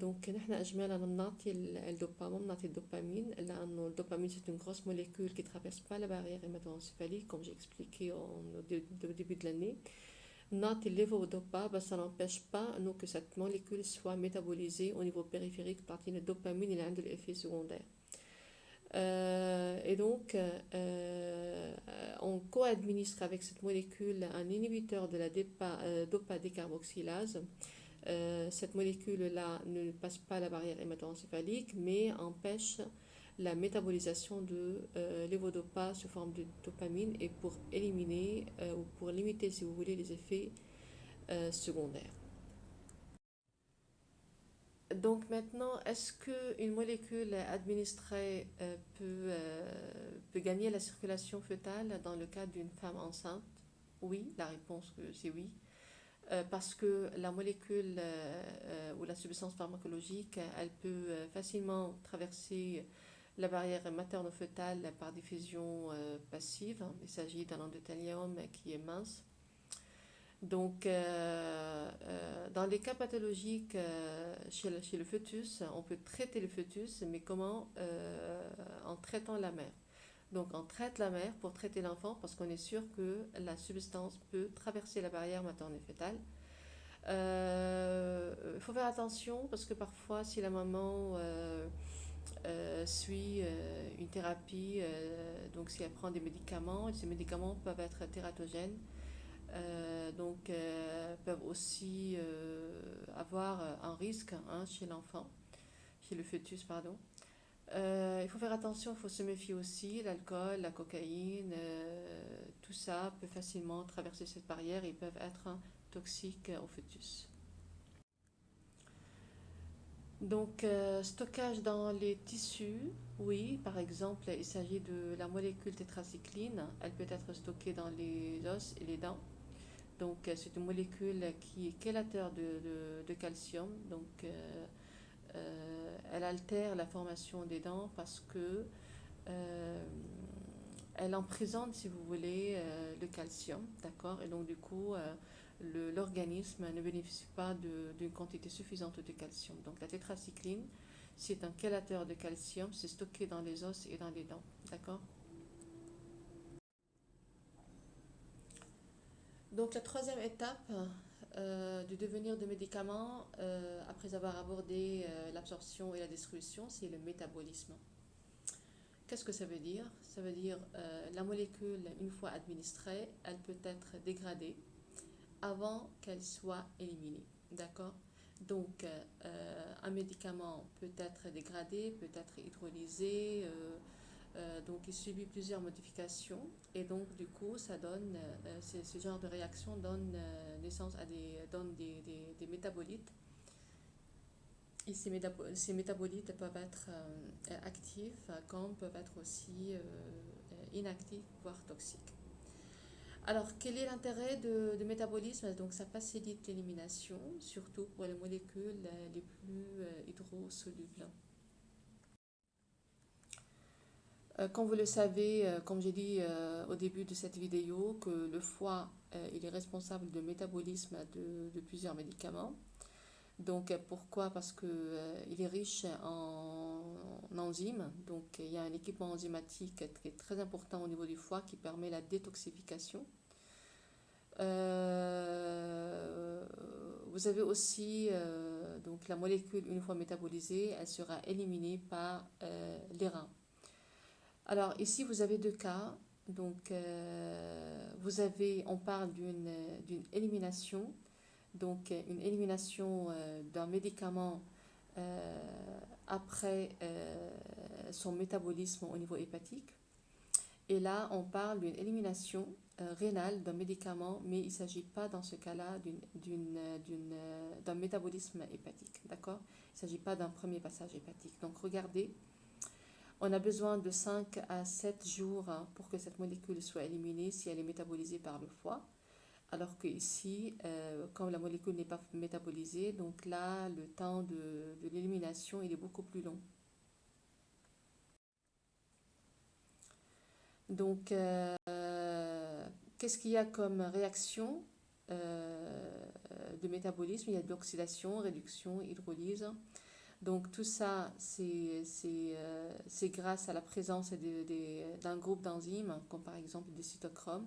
Donc نحن اجمالا بنعطي الدوبا ما بنعطي الدوبامين لانه الدوبامين c'est une grosse molécule qui traverse pas la barrière hémato-encéphalique comme j'ai expliqué au début de l'année. بنعطي الليفودوبا بس ça n'empêche pas que cette molécule soit métabolisée au niveau périphérique بتعطينا الدوبامين اللي عنده l'effet secondaire. Et donc, on co-administre avec cette molécule un inhibiteur de la dopa décarboxylase. Cette molécule-là ne passe pas la barrière hémato-encéphalique, mais empêche la métabolisation de levodopa sous forme de dopamine et pour éliminer ou pour limiter, si vous voulez, les effets secondaires. Donc maintenant, est-ce qu'une molécule administrée peut gagner la circulation fœtale dans le cas d'une femme enceinte? Oui, la réponse c'est oui. Parce que la molécule ou la substance pharmacologique, elle peut facilement traverser la barrière materno-fœtale par diffusion passive. Il s'agit d'un endothélium qui est mince. Donc, dans les cas pathologiques chez le fœtus, on peut traiter le fœtus, mais comment? En traitant la mère. Donc, on traite la mère pour traiter l'enfant parce qu'on est sûr que la substance peut traverser la barrière maternelle-fœtale. Il faut faire attention parce que parfois, si la maman suit une thérapie, donc si elle prend des médicaments, ces médicaments peuvent être tératogènes. Peuvent aussi avoir un risque chez l'enfant, chez le fœtus, pardon. Il faut faire attention, il faut se méfier aussi, l'alcool, la cocaïne, tout ça peut facilement traverser cette barrière et peuvent être toxiques au fœtus. Donc, stockage dans les tissus, oui, par exemple, il s'agit de la molécule tétracycline, elle peut être stockée dans les os et les dents. Donc, c'est une molécule qui est chélateur de calcium. Donc, elle altère la formation des dents parce que elle emprisonne, si vous voulez, le calcium. D'accord? Et donc, du coup, l'organisme ne bénéficie pas d'une quantité suffisante de calcium. Donc, la tétracycline, c'est un chélateur de calcium. C'est stocké dans les os et dans les dents. D'accord? Donc la troisième étape du devenir de médicaments, après avoir abordé l'absorption et la distribution, c'est le métabolisme. Qu'est-ce que ça veut dire? Ça veut dire la molécule, une fois administrée, elle peut être dégradée avant qu'elle soit éliminée. D'accord? Donc, un médicament peut être dégradé, peut être hydrolysé, donc il subit plusieurs modifications et donc du coup, ça donne, ce genre de réaction donne naissance à des métabolites. Et ces métabolites peuvent être actifs comme peuvent être aussi inactifs, voire toxiques. Alors, quel est l'intérêt de métabolisme? Donc, ça facilite l'élimination, surtout pour les molécules les plus hydrosolubles. Comme vous le savez, comme j'ai dit au début de cette vidéo, que le foie il est responsable de métabolisme de plusieurs médicaments. Donc pourquoi? Parce que il est riche en enzymes. Donc il y a un équipement enzymatique qui est très important au niveau du foie qui permet la détoxification. Vous avez aussi donc la molécule une fois métabolisée, elle sera éliminée par les reins. Alors ici vous avez deux cas. Donc on parle d'une élimination, donc une élimination d'un médicament après son métabolisme au niveau hépatique. Et là, on parle d'une élimination rénale d'un médicament, mais il ne s'agit pas dans ce cas-là d'un métabolisme hépatique, d'accord? Il ne s'agit pas d'un premier passage hépatique. Donc regardez, on a besoin de 5 à 7 jours pour que cette molécule soit éliminée si elle est métabolisée par le foie. Alors que ici, comme la molécule n'est pas métabolisée, donc là, le temps de l'élimination, il est beaucoup plus long. Donc, qu'est-ce qu'il y a comme réaction de métabolisme? Il y a de l'oxydation, réduction, hydrolyse. Donc tout ça, c'est grâce à la présence d'un groupe d'enzymes, comme par exemple des cytochromes,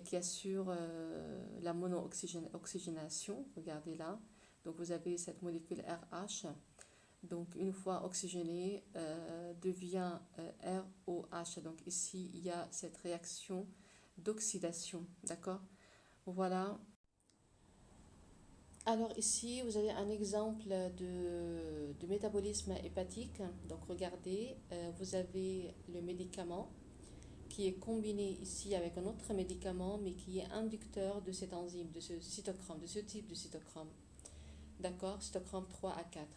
qui assure la mono-oxygénation. Regardez là. Donc vous avez cette molécule RH. Donc une fois oxygénée, devient ROH. Donc ici, il y a cette réaction d'oxydation. D'accord? Voilà. Alors ici, vous avez un exemple de métabolisme hépatique. Donc regardez, vous avez le médicament qui est combiné ici avec un autre médicament, mais qui est inducteur de cette enzyme, de ce cytochrome, de ce type de cytochrome. D'accord? Cytochrome 3A4.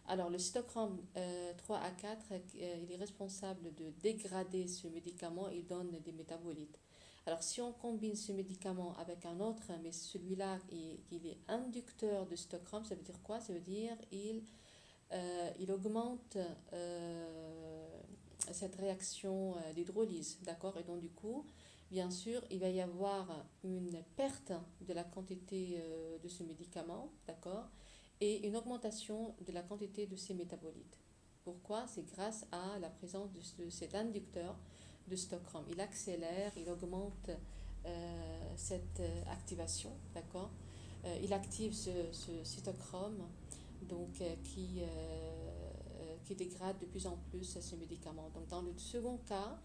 Alors le cytochrome 3A4, il est responsable de dégrader ce médicament, il donne des métabolites. Alors si on combine ce médicament avec un autre, mais celui-là, il est inducteur de cytochrome, ça veut dire quoi? Ça veut dire il augmente cette réaction d'hydrolyse, d'accord? Et donc du coup, bien sûr, il va y avoir une perte de la quantité de ce médicament, d'accord? Et une augmentation de la quantité de ces métabolites. Pourquoi? C'est grâce à la présence de cet inducteur de Stockholm. Il accélère, il augmente cette activation, d'accord? Il active ce cytochrome donc, qui dégrade de plus en plus ce médicament. Donc, dans le second cas,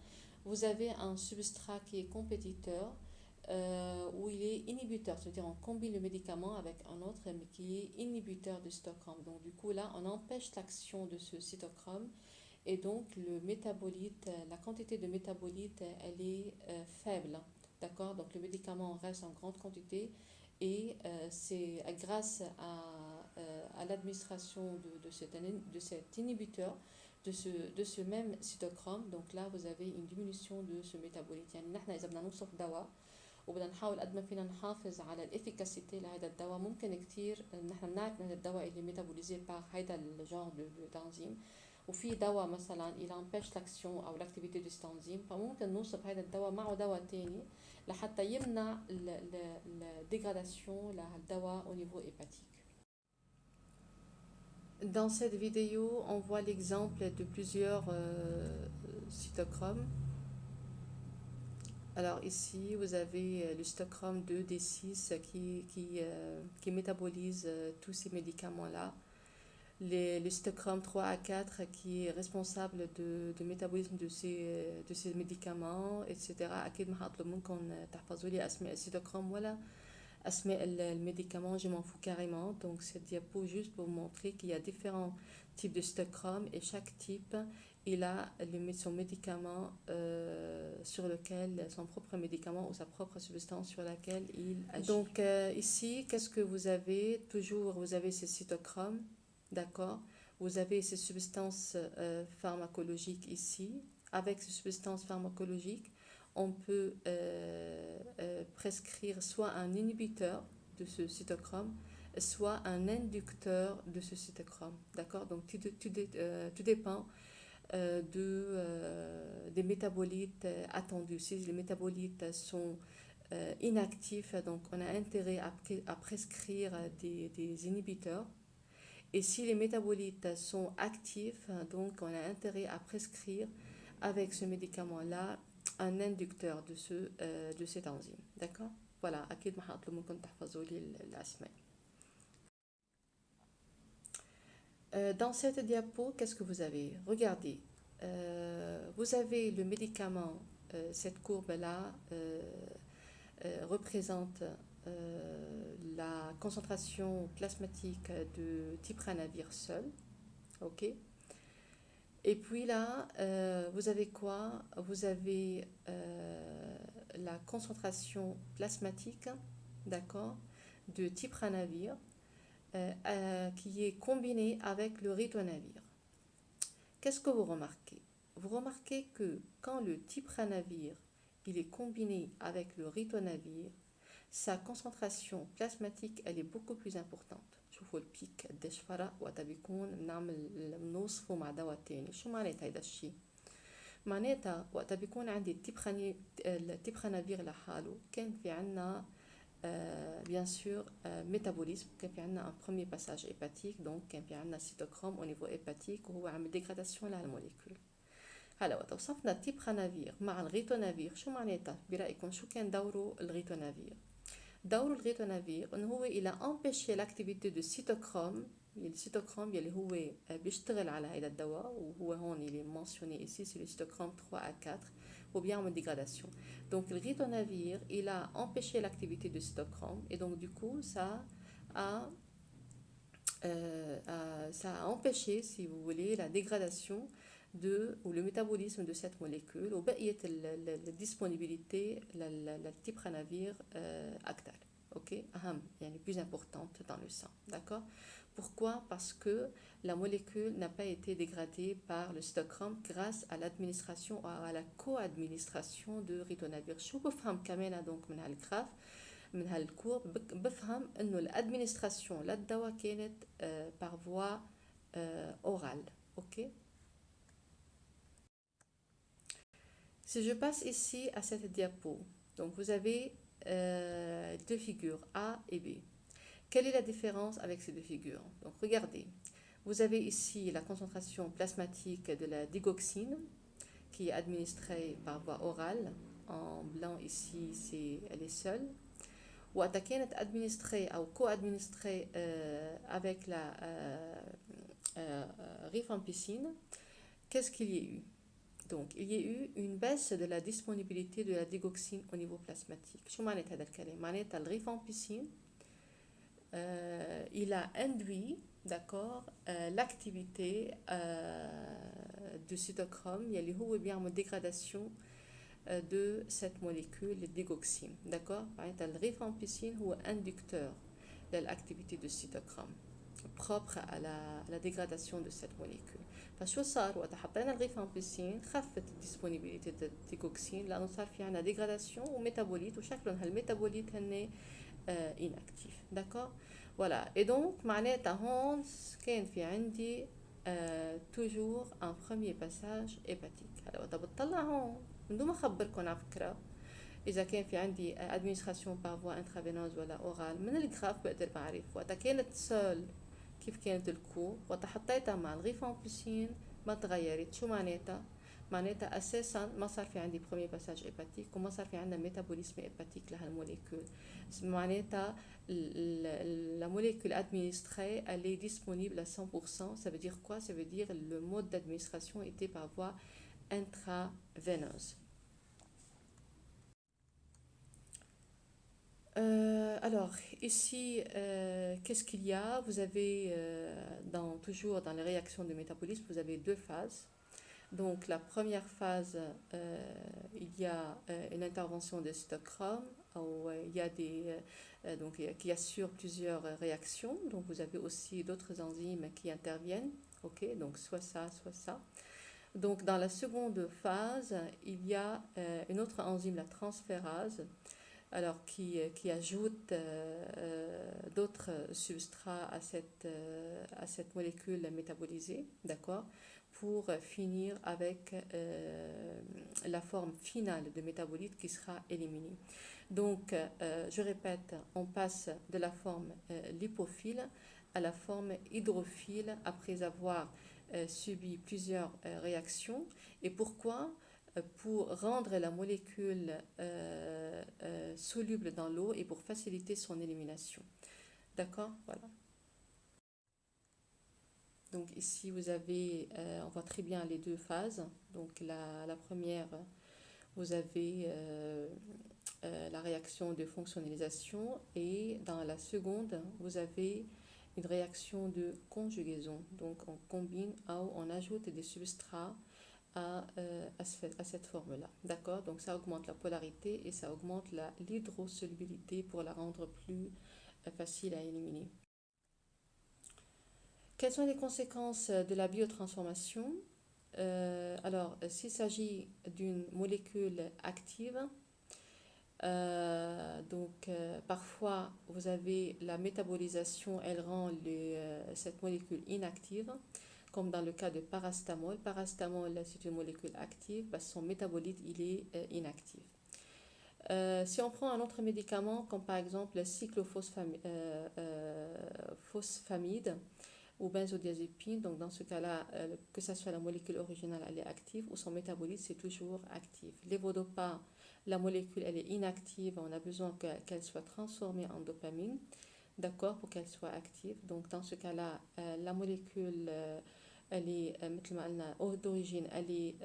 vous avez un substrat qui est compétiteur où il est inhibiteur, c'est-à-dire on combine le médicament avec un autre mais qui est inhibiteur de cytochrome. Donc du coup là, on empêche l'action de ce cytochrome et donc le métabolite, la quantité de métabolite, elle est faible. D'accord? Donc le médicament reste en grande quantité et c'est grâce à l'administration de cet inhibiteur de ce même cytochrome. Donc là, vous avez une diminution de ce métabolite. يعني نحن إذا بدنا نوصف دواء وبدنا نحاول قد ما فينا نحافظ على الافيكاسيتي لهذا الدواء ممكن كتير نحن بنعرف ان الدواء اللي ميتابوليزي بار هيدا الجور d'enzyme وفي دواء مثلا il empêche l'action او l'activité de cet enzyme فممكن نوصف هذا الدواء معه دواء تاني لحتى يمنع الديغراداسيون للدواء au niveau hépatique. Dans cette vidéo, on voit l'exemple de plusieurs cytochromes. Alors ici, vous avez le cytochrome 2D6 qui métabolise tous ces médicaments-là. Le cytochrome 3A4 qui est responsable de métabolisme de ces médicaments, etc. أكيد ما هطلب منكم تحفظوا لي أسماء السيتوكروم ولا أسماء الميدicaments, je m'en fous carrément. Donc, cette diapo juste pour vous montrer qu'il y a différents types de cytochrome et chaque type, il a son médicament sur lequel, son propre médicament ou sa propre substance sur laquelle il agit. Donc, ici, qu'est-ce que vous avez? Toujours, vous avez ces cytochromes, d'accord? Vous avez ces substances pharmacologiques ici. Avec ces substances pharmacologiques, on peut prescrire soit un inhibiteur de ce cytochrome, soit un inducteur de ce cytochrome. D'accord? Donc, tout dépend des métabolites attendus. Si les métabolites sont inactifs, donc on a intérêt à prescrire des inhibiteurs. Et si les métabolites sont actifs, donc on a intérêt à prescrire avec ce médicament-là un inducteur de cette enzyme. D'accord? Voilà, أكيد ما حاطلب منكم تحفظوا لي الأسماء. Dans cette diapo, qu'est-ce que vous avez? Regardez, vous avez le médicament, cette courbe-là représente la concentration plasmatique de tipranavir seul, ok? Et puis là, vous avez quoi? Vous avez la concentration plasmatique, d'accord, de tipranavir qui est combinée avec le ritonavir. Qu'est-ce que vous remarquez? Vous remarquez que quand le tipranavir il est combiné avec le ritonavir, sa concentration plasmatique elle est beaucoup plus importante. شوفوا البيك قديش فرق وقت بيكون بنعمل بنوصفه مع دواء تاني. شو معناتها هيدا الشيء؟ معناتها وقت بيكون عندي التيبرانافير لحاله كان في عنا bien sûr métabolisme كان في عنا un premier passage hépatique donc كان في عنا cytochrome au niveau hépatique وهو عمل dégradation لهالموليكول. هلا وقت وصفنا التيبرانافير مع الريتونافير شو معناتها برأيكم شو كان دوره الريتونافير؟ دور الريتونافير انه هو الى امبيشي لاكتيفيتي دو سيتوكروم السيتوكروم يلي هو بيشتغل على هذا الدواء وهو هون اللي منشوني ايسي سي لو سيتوكروم 3 à 4 وبيعمل ديغراداسيون. Donc le ritonavir il a empêché l'activité du cytochrome et donc du coup ça a empêché si vous voulez la dégradation ou le métabolisme de cette molécule وبقيت الdisponibilité للتيبرانافير أكتر. Ok, أهم يعني plus importante dans le sang. D'accord? Pourquoi? Parce que la molécule n'a pas été dégradée par le cytochrome grâce à l'administration ou à la co-administration de ritonavir. شو بفهم كمان donc من هالجراف من هالكورب بفهم إنه الادمنستراسيون للدواء كانت par voie orale. Ok? Si je passe ici à cette diapo, donc vous avez deux figures A et B. Quelle est la différence avec ces deux figures? Donc regardez, vous avez ici la concentration plasmatique de la digoxine qui est administrée par voie orale. En blanc ici, elle est seule. Ou كانت administrée ou co-administrée avec la rifampicine. Qu'est-ce qu'il y a eu? Donc, il y a eu une baisse de la disponibilité de la digoxine au niveau plasmatique. شو معناتها هذا الكلام؟ معناتها الريفامبيسين il a induit, d'accord, l'activité du cytochrome يلي هو بيعمل dégradation de cette molécule, le digoxine, d'accord. معناتها الريفامبيسين هو inducteur de l'activité du cytochrome propre à la dégradation de cette molécule. فشو صار وقت حطينا الريفامبيسين خفت الديسبونيبيليتي دو الديكوكسين لانه صار في عنا ديغراداسيون وميتابوليت وشكلهم هالميتابوليت هن inactif. D'accord? Voilà. Et donc معناتها هون كان في عندي toujours un premier passage hépatique. هلا وقت بتطلع هون من دون ما اخبركم على فكره إذا كان في عندي administration par voie intraveineuse ولا oral من الجراف بقدر بعرف وقت كانت سول كيف كانت الكو وقت حطيتها مع الريفامبيسين ما تغيرت. شو معناتها؟ معناتها أساسا ما صار في عندي premier passage hépatique وما صار في عندنا métabolisme hépatique لهالموليكول. معناتها la molécule administrée elle est disponible à 100%. Ça veut dire quoi? Ça veut dire le mode d'administration était par voie intraveineuse. Alors, ici, qu'est-ce qu'il y a? Vous avez, toujours dans les réactions de métabolisme, vous avez deux phases. Donc, la première phase, il y a une intervention de cytochrome où il y a qui assure plusieurs réactions. Donc, vous avez aussi d'autres enzymes qui interviennent. Ok, donc soit ça, soit ça. Donc, dans la seconde phase, il y a une autre enzyme, la transférase, alors qui ajoute d'autres substrats à cette molécule métabolisée, d'accord, pour finir avec la forme finale de métabolite qui sera éliminée. Donc, je répète, on passe de la forme lipophile à la forme hydrophile après avoir subi plusieurs réactions. Et pourquoi? Pour rendre la molécule soluble dans l'eau et pour faciliter son élimination. D'accord? Voilà. Donc ici, vous avez, on voit très bien les deux phases. Donc la première, vous avez la réaction de fonctionnalisation et dans la seconde, vous avez une réaction de conjugaison. Donc on combine ou on ajoute des substrats à cette forme-là. D'accord? Donc ça augmente la polarité et ça augmente l'hydrosolubilité pour la rendre plus facile à éliminer. Quelles sont les conséquences de la biotransformation? Alors, s'il s'agit d'une molécule active, parfois vous avez la métabolisation, elle rend cette molécule inactive, comme dans le cas de paracétamol. Paracétamol, c'est une molécule active, son métabolite, il est inactif. Si on prend un autre médicament, comme par exemple le cyclophosphamide ou benzodiazépine, donc dans ce cas-là, que ce soit la molécule originale, elle est active, ou son métabolite, c'est toujours actif. L'évodopa, la molécule, elle est inactive, on a besoin qu'elle soit transformée en dopamine, d'accord, pour qu'elle soit active. Donc dans ce cas-là, la molécule, elle est, d'origine, elle est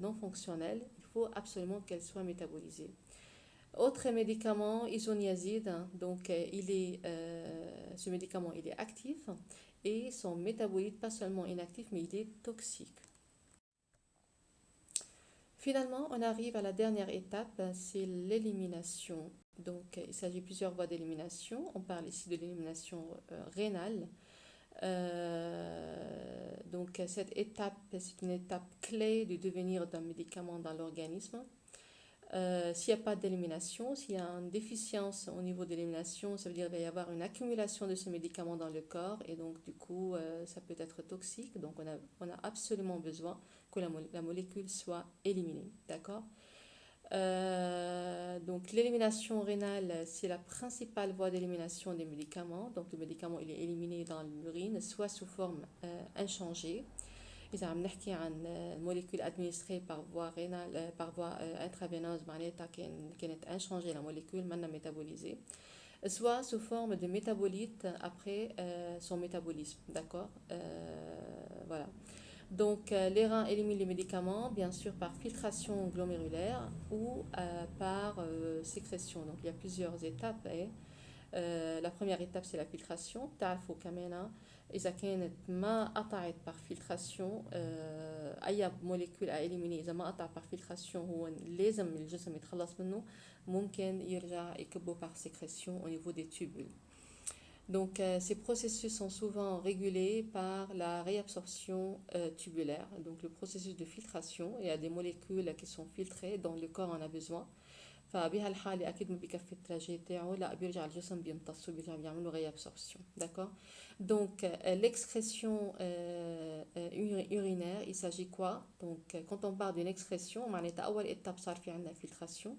non fonctionnelle, il faut absolument qu'elle soit métabolisée. Autre médicament, isoniazide, donc ce médicament il est actif et son métabolite pas seulement inactif mais il est toxique. Finalement, on arrive à la dernière étape, c'est l'élimination. Donc il s'agit de plusieurs voies d'élimination. On parle ici de l'élimination rénale. Donc cette étape, c'est une étape clé du devenir d'un médicament dans l'organisme. S'il n'y a pas d'élimination, s'il y a une déficience au niveau de l'élimination, ça veut dire qu'il va y avoir une accumulation de ce médicament dans le corps et donc du coup ça peut être toxique. Donc on a absolument besoin que la molécule soit éliminée. D'accord? Donc l'élimination rénale, c'est la principale voie d'élimination des médicaments. Donc le médicament il est éliminé dans l'urine, soit sous forme inchangée. إذا عم نحكي عن molécule administrée par voie rénale par voie intraveineuse معناتها كانت inchangée la molécule maintenant métabolisée soit sous forme de métabolite après son métabolisme, d'accord, voilà. Donc les reins éliminent les médicaments bien sûr par filtration glomérulaire ou par sécrétion. Donc il y a plusieurs étapes. La première étape c'est la filtration. تعرفوا كمان إذا كانت ما قطعت par filtration أي molécule à éliminer إذا ما قطع par filtration هو لازم الجسم يتخلص منه ممكن يرجع يكبه par sécrétion au niveau des tubules. Donc ces processus sont souvent régulés par la réabsorption tubulaire. Donc le processus de filtration, il y a des molécules qui sont filtrées dont le corps en a besoin. فبهالحالة أكيد ما بيكفي التراجي تاعه لا بيرجع الجسم بيمتصه بيرجع بيعملوا réabsorption. D'accord? Donc l'excrétion urinaire, il s'agit quoi? Donc quand on parle d'une excrétion معناتها أول étape صار في عندنا filtration.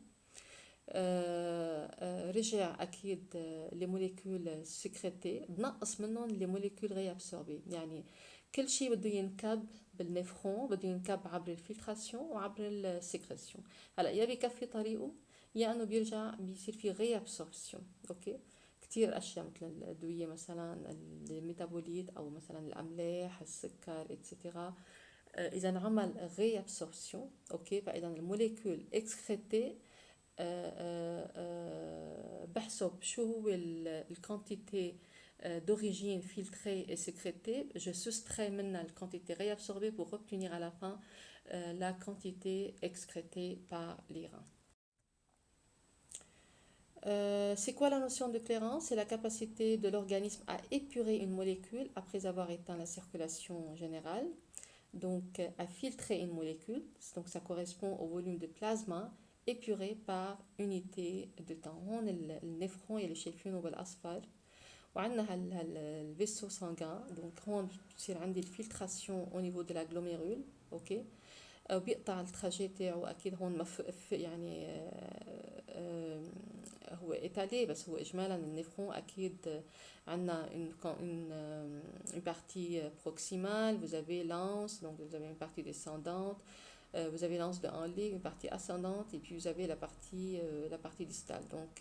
رجع أكيد les molécules sécrétées بنقص منهم les molécules réabsorbées. يعني كل شيء بده ينكب بالنفرون بده ينكب عبر الفلتراسيون وعبر السكريسيون. هلا يا بيكفي طريقه يا انه بيرجع بيصير في ريابسوربسيون. اوكي كثير اشياء مثل الادويه مثلا الميتابوليت او مثلا الاملاح السكر اتسترا اذا عمل ريابسوربسيون اوكي فاذا الموليكول اكسكريتي بحسب شو هو الكونتيتي d'origine filtrée et sécrétée, je soustrais maintenant la quantité réabsorbée pour obtenir à la fin la quantité excrétée par les reins. C'est quoi la notion de clairance? C'est la capacité de l'organisme à épurer une molécule après avoir éteint la circulation générale, donc à filtrer une molécule, donc ça correspond au volume de plasma épuré par unité de temps. هون النفرون اللي شايفينه بالأصفر وعندنا الفيسو سانغان دونك هون بصير عندي الفلتراسيون او نيفو دو لا جلوميرول اوكي بيقطع التراجي تاعو اكيد هون يعني هو ايتالي بس هو اجمالا النفرون اكيد عندنا une partie proximale, vous avez l'anse, donc vous avez une partie descendante, vous avez l'anse de Henle, une partie ascendante, et puis vous avez la partie distale. Donc,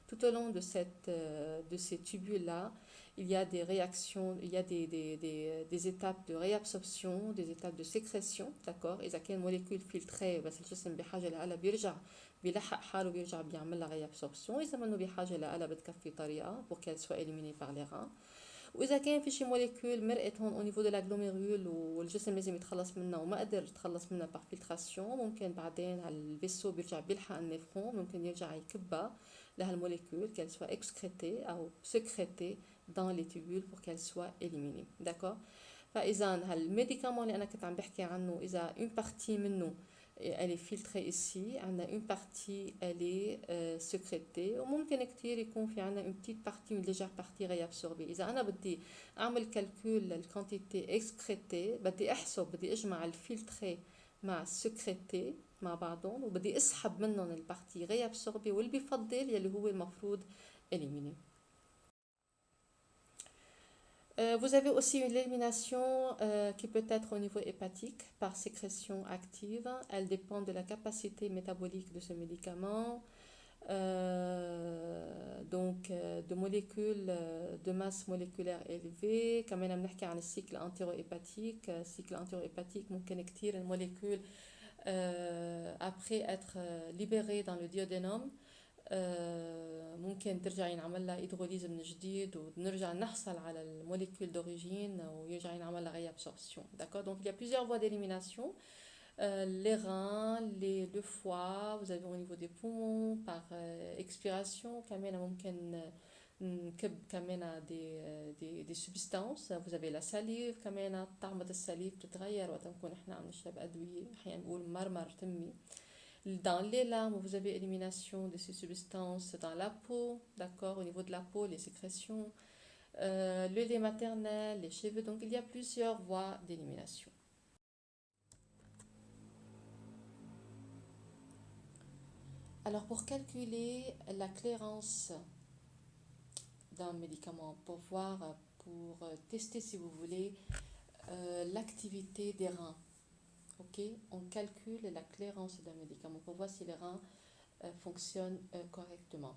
tout au long de ces tubules-là, il y a des réactions, il y a des étapes de réabsorption, des étapes de sécrétion, d'accord. إذا كان molécule filtrée بس الجسم بحاجة لها بيرجع بيلحق حاله بيرجع بيعمل لها réabsorption. إذا منه بحاجة لها بتكفي طريقة pour qu'elle soit éliminée par les reins. واذا كان في شي موليكول مرقت هون او نيفو دو لا جلوميرول والجسم لازم يتخلص منها وما قدر يتخلص منها باغ فلتراسيون، ممكن بعدين على الفيسو بيرجع بيلحق النفرون، ممكن يرجع يكبها لهالموليكول qu'elle soit excrétée او sécrétée dans les tubules pour qu'elle soit éliminée. d'accord. فاذا هالميديكامون اللي انا كنت عم بحكي عنه اذا une partie منه elle est filtrée ici, عندنا une partie elle est sécrétée وممكن كتير يكون في عندنا une petite partie une légère partie réabsorbée. إذا أنا بدي أعمل calcul الكونتيتي excrétée بدي أحسب بدي أجمع الفلترé مع السكريتي مع بعضهم وبدي أسحب منهم البارتي réabsorbée واللي بفضل يلي هو المفروض éliminer. Vous avez aussi une élimination qui peut être au niveau hépatique par sécrétion active. Elle dépend de la capacité métabolique de ce médicament. Donc de molécules de masse moléculaire élevée. كمان بنحكي عن الcycle entérohépatique. Cycle entérohépatique ممكن كتير الموليكول après être libérée dans le duodénum ممكن ترجع ينعمل لها هيدروليز من جديد ونرجع نحصل على الموليكول d'origine ويرجع ينعمل لها réabsorption. D'accord. Donc il y a plusieurs voies d'élimination. Les reins, le foie, vous avez au niveau des poumons par expiration كمان ممكن نكب كمان des substances. Vous avez la salive كمان طعمة السليف بتتغير وقت نكون احنا عم نشرب أدوية، أحيانا بنقول مرمر تمي. Dans les larmes, vous avez élimination de ces substances dans la peau, d'accord, au niveau de la peau, les sécrétions, le lait maternel, les cheveux. Donc il y a plusieurs voies d'élimination. Alors pour calculer la clairance d'un médicament, pour tester si vous voulez l'activité des reins, ok, on calcule la clairance d'un médicament pour voir si les reins fonctionnent correctement.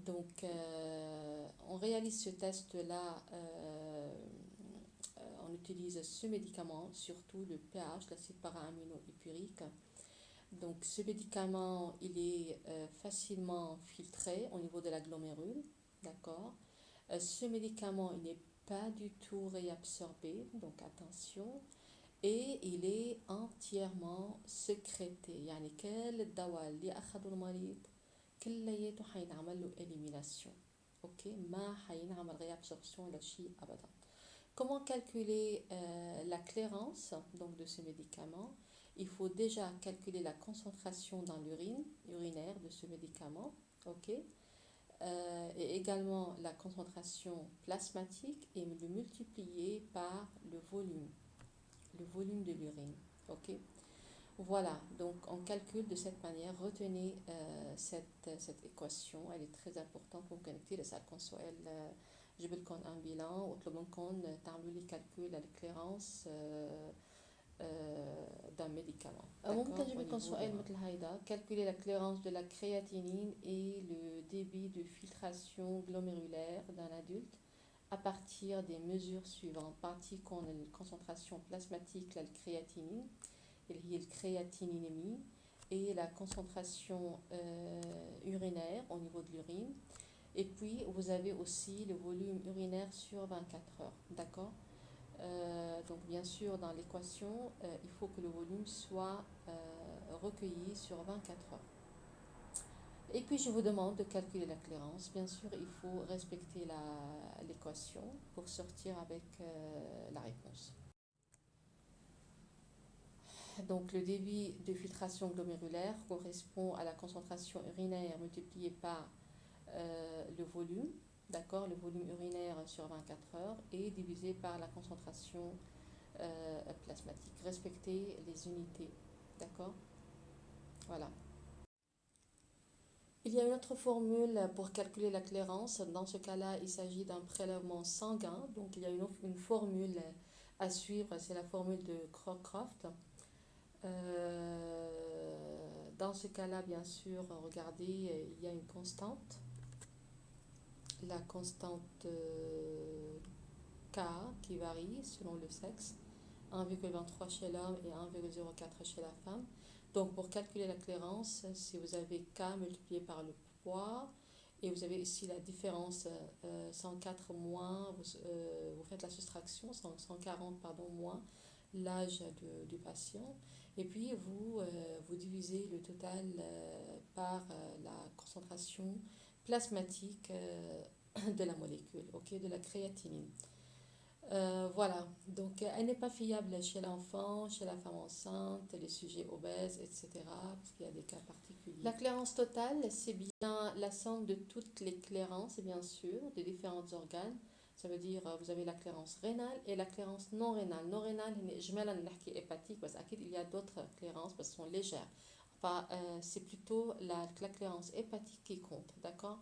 Donc on réalise ce test-là, on utilise ce médicament, surtout le pH, l'acide para-amino-épurique. Donc ce médicament, il est facilement filtré au niveau de la glomérule, d'accord. Ce médicament, il n'est pas du tout réabsorbé, donc attention. Et il est entièrement sécrété. يعني كل الدواء اللي أخذه المريض كلياته حينعمل له élimination. ok, ما حينعمل réabsorption لشيء أبدا. Comment calculer la clairance donc de ce médicament? Il faut déjà calculer la concentration dans l'urine urinaire de ce médicament, ok, et également la concentration plasmatique et le multiplier par le volume de l'urine, ok. Voilà, donc on calcule de cette manière. Retenez cette équation, elle est très importante. ممكن كتير أسألكم سؤال جيب لكم un bilan واطلب منكم تعملوا لي calcul à l'éclairance d'un médicament. ممكن جيب لكم سؤال مثل هيدا. Calculer la clairance de la créatinine et le débit de filtration glomérulaire d'un adulte à partir des mesures suivantes. Partie qu'on a une concentration plasmatique, la créatinine, اللي هي الكرياتينينيمي. et la concentration urinaire au niveau de l'urine. Et puis, vous avez aussi le volume urinaire sur 24 heures. D'accord? Donc, bien sûr, dans l'équation, il faut que le volume soit recueilli sur 24 heures. Et puis, je vous demande de calculer la clairance. Bien sûr, il faut respecter l'équation pour sortir avec la réponse. Donc, le débit de filtration glomérulaire correspond à la concentration urinaire multipliée par le volume, d'accord, le volume urinaire sur 24 heures et divisé par la concentration plasmatique. Respectez les unités, d'accord? Voilà. Il y a une autre formule pour calculer la clairance. Dans ce cas-là, il s'agit d'un prélèvement sanguin. Donc, il y a une formule à suivre, c'est la formule de Crocroft. Dans ce cas-là, bien sûr, regardez, il y a une constante. La constante K qui varie selon le sexe, 1,23 chez l'homme et 1,04 chez la femme. Donc pour calculer la clairance, si vous avez K multiplié par le poids, et vous avez ici la différence 104 moins, vous faites la soustraction, 140 pardon, moins l'âge du patient, et puis vous divisez le total par la concentration plasmatique de la molécule, ok, de la créatinine. Voilà, donc elle n'est pas fiable chez l'enfant, chez la femme enceinte, les sujets obèses, etc., parce qu'il y a des cas particuliers. La clairance totale, c'est bien la somme de toutes les clairances, bien sûr, des différents organes. Ça veut dire, vous avez la clairance rénale et la clairance non rénale. Non rénale, je mets la hépatique, parce qu'il y a d'autres clairances, parce qu'elles sont légères. Enfin, c'est plutôt la clairance hépatique qui compte, d'accord?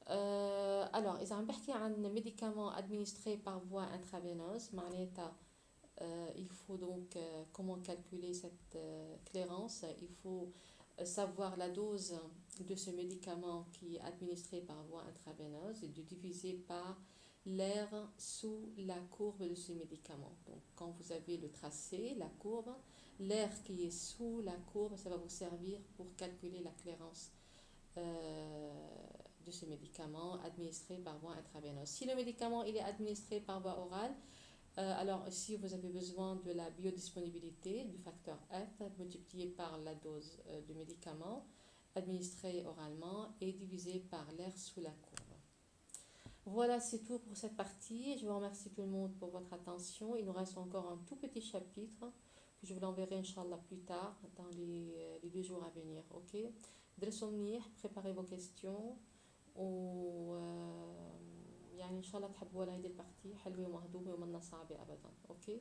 Alors, إذا عم بحكي عن médicaments administrés par voie intraveineuse, معناتها il faut donc comment calculer cette clairance. Il faut savoir la dose de ce médicament qui est administré par voie intraveineuse et de diviser par l'air sous la courbe de ce médicament. Donc, quand vous avez le tracé, la courbe, l'air qui est sous la courbe, ça va vous servir pour calculer la clairance de ce médicament administré par voie intraveineuse. Si le médicament il est administré par voie orale, alors si vous avez besoin de la biodisponibilité du facteur F multiplié par la dose du médicament administré oralement et divisé par l'air sous la courbe. Voilà, c'est tout pour cette partie. Je vous remercie tout le monde pour votre attention. Il nous reste encore un tout petit chapitre que je vous l'enverrai, Inch'Allah, plus tard, dans les 2 jours à venir. Ok? درسوا منيح, préparez vos questions. و يعني إن شاء الله تحبوا هذه البارتي حلوة ومهضومة ومنا صعبة أبدا. أوكي.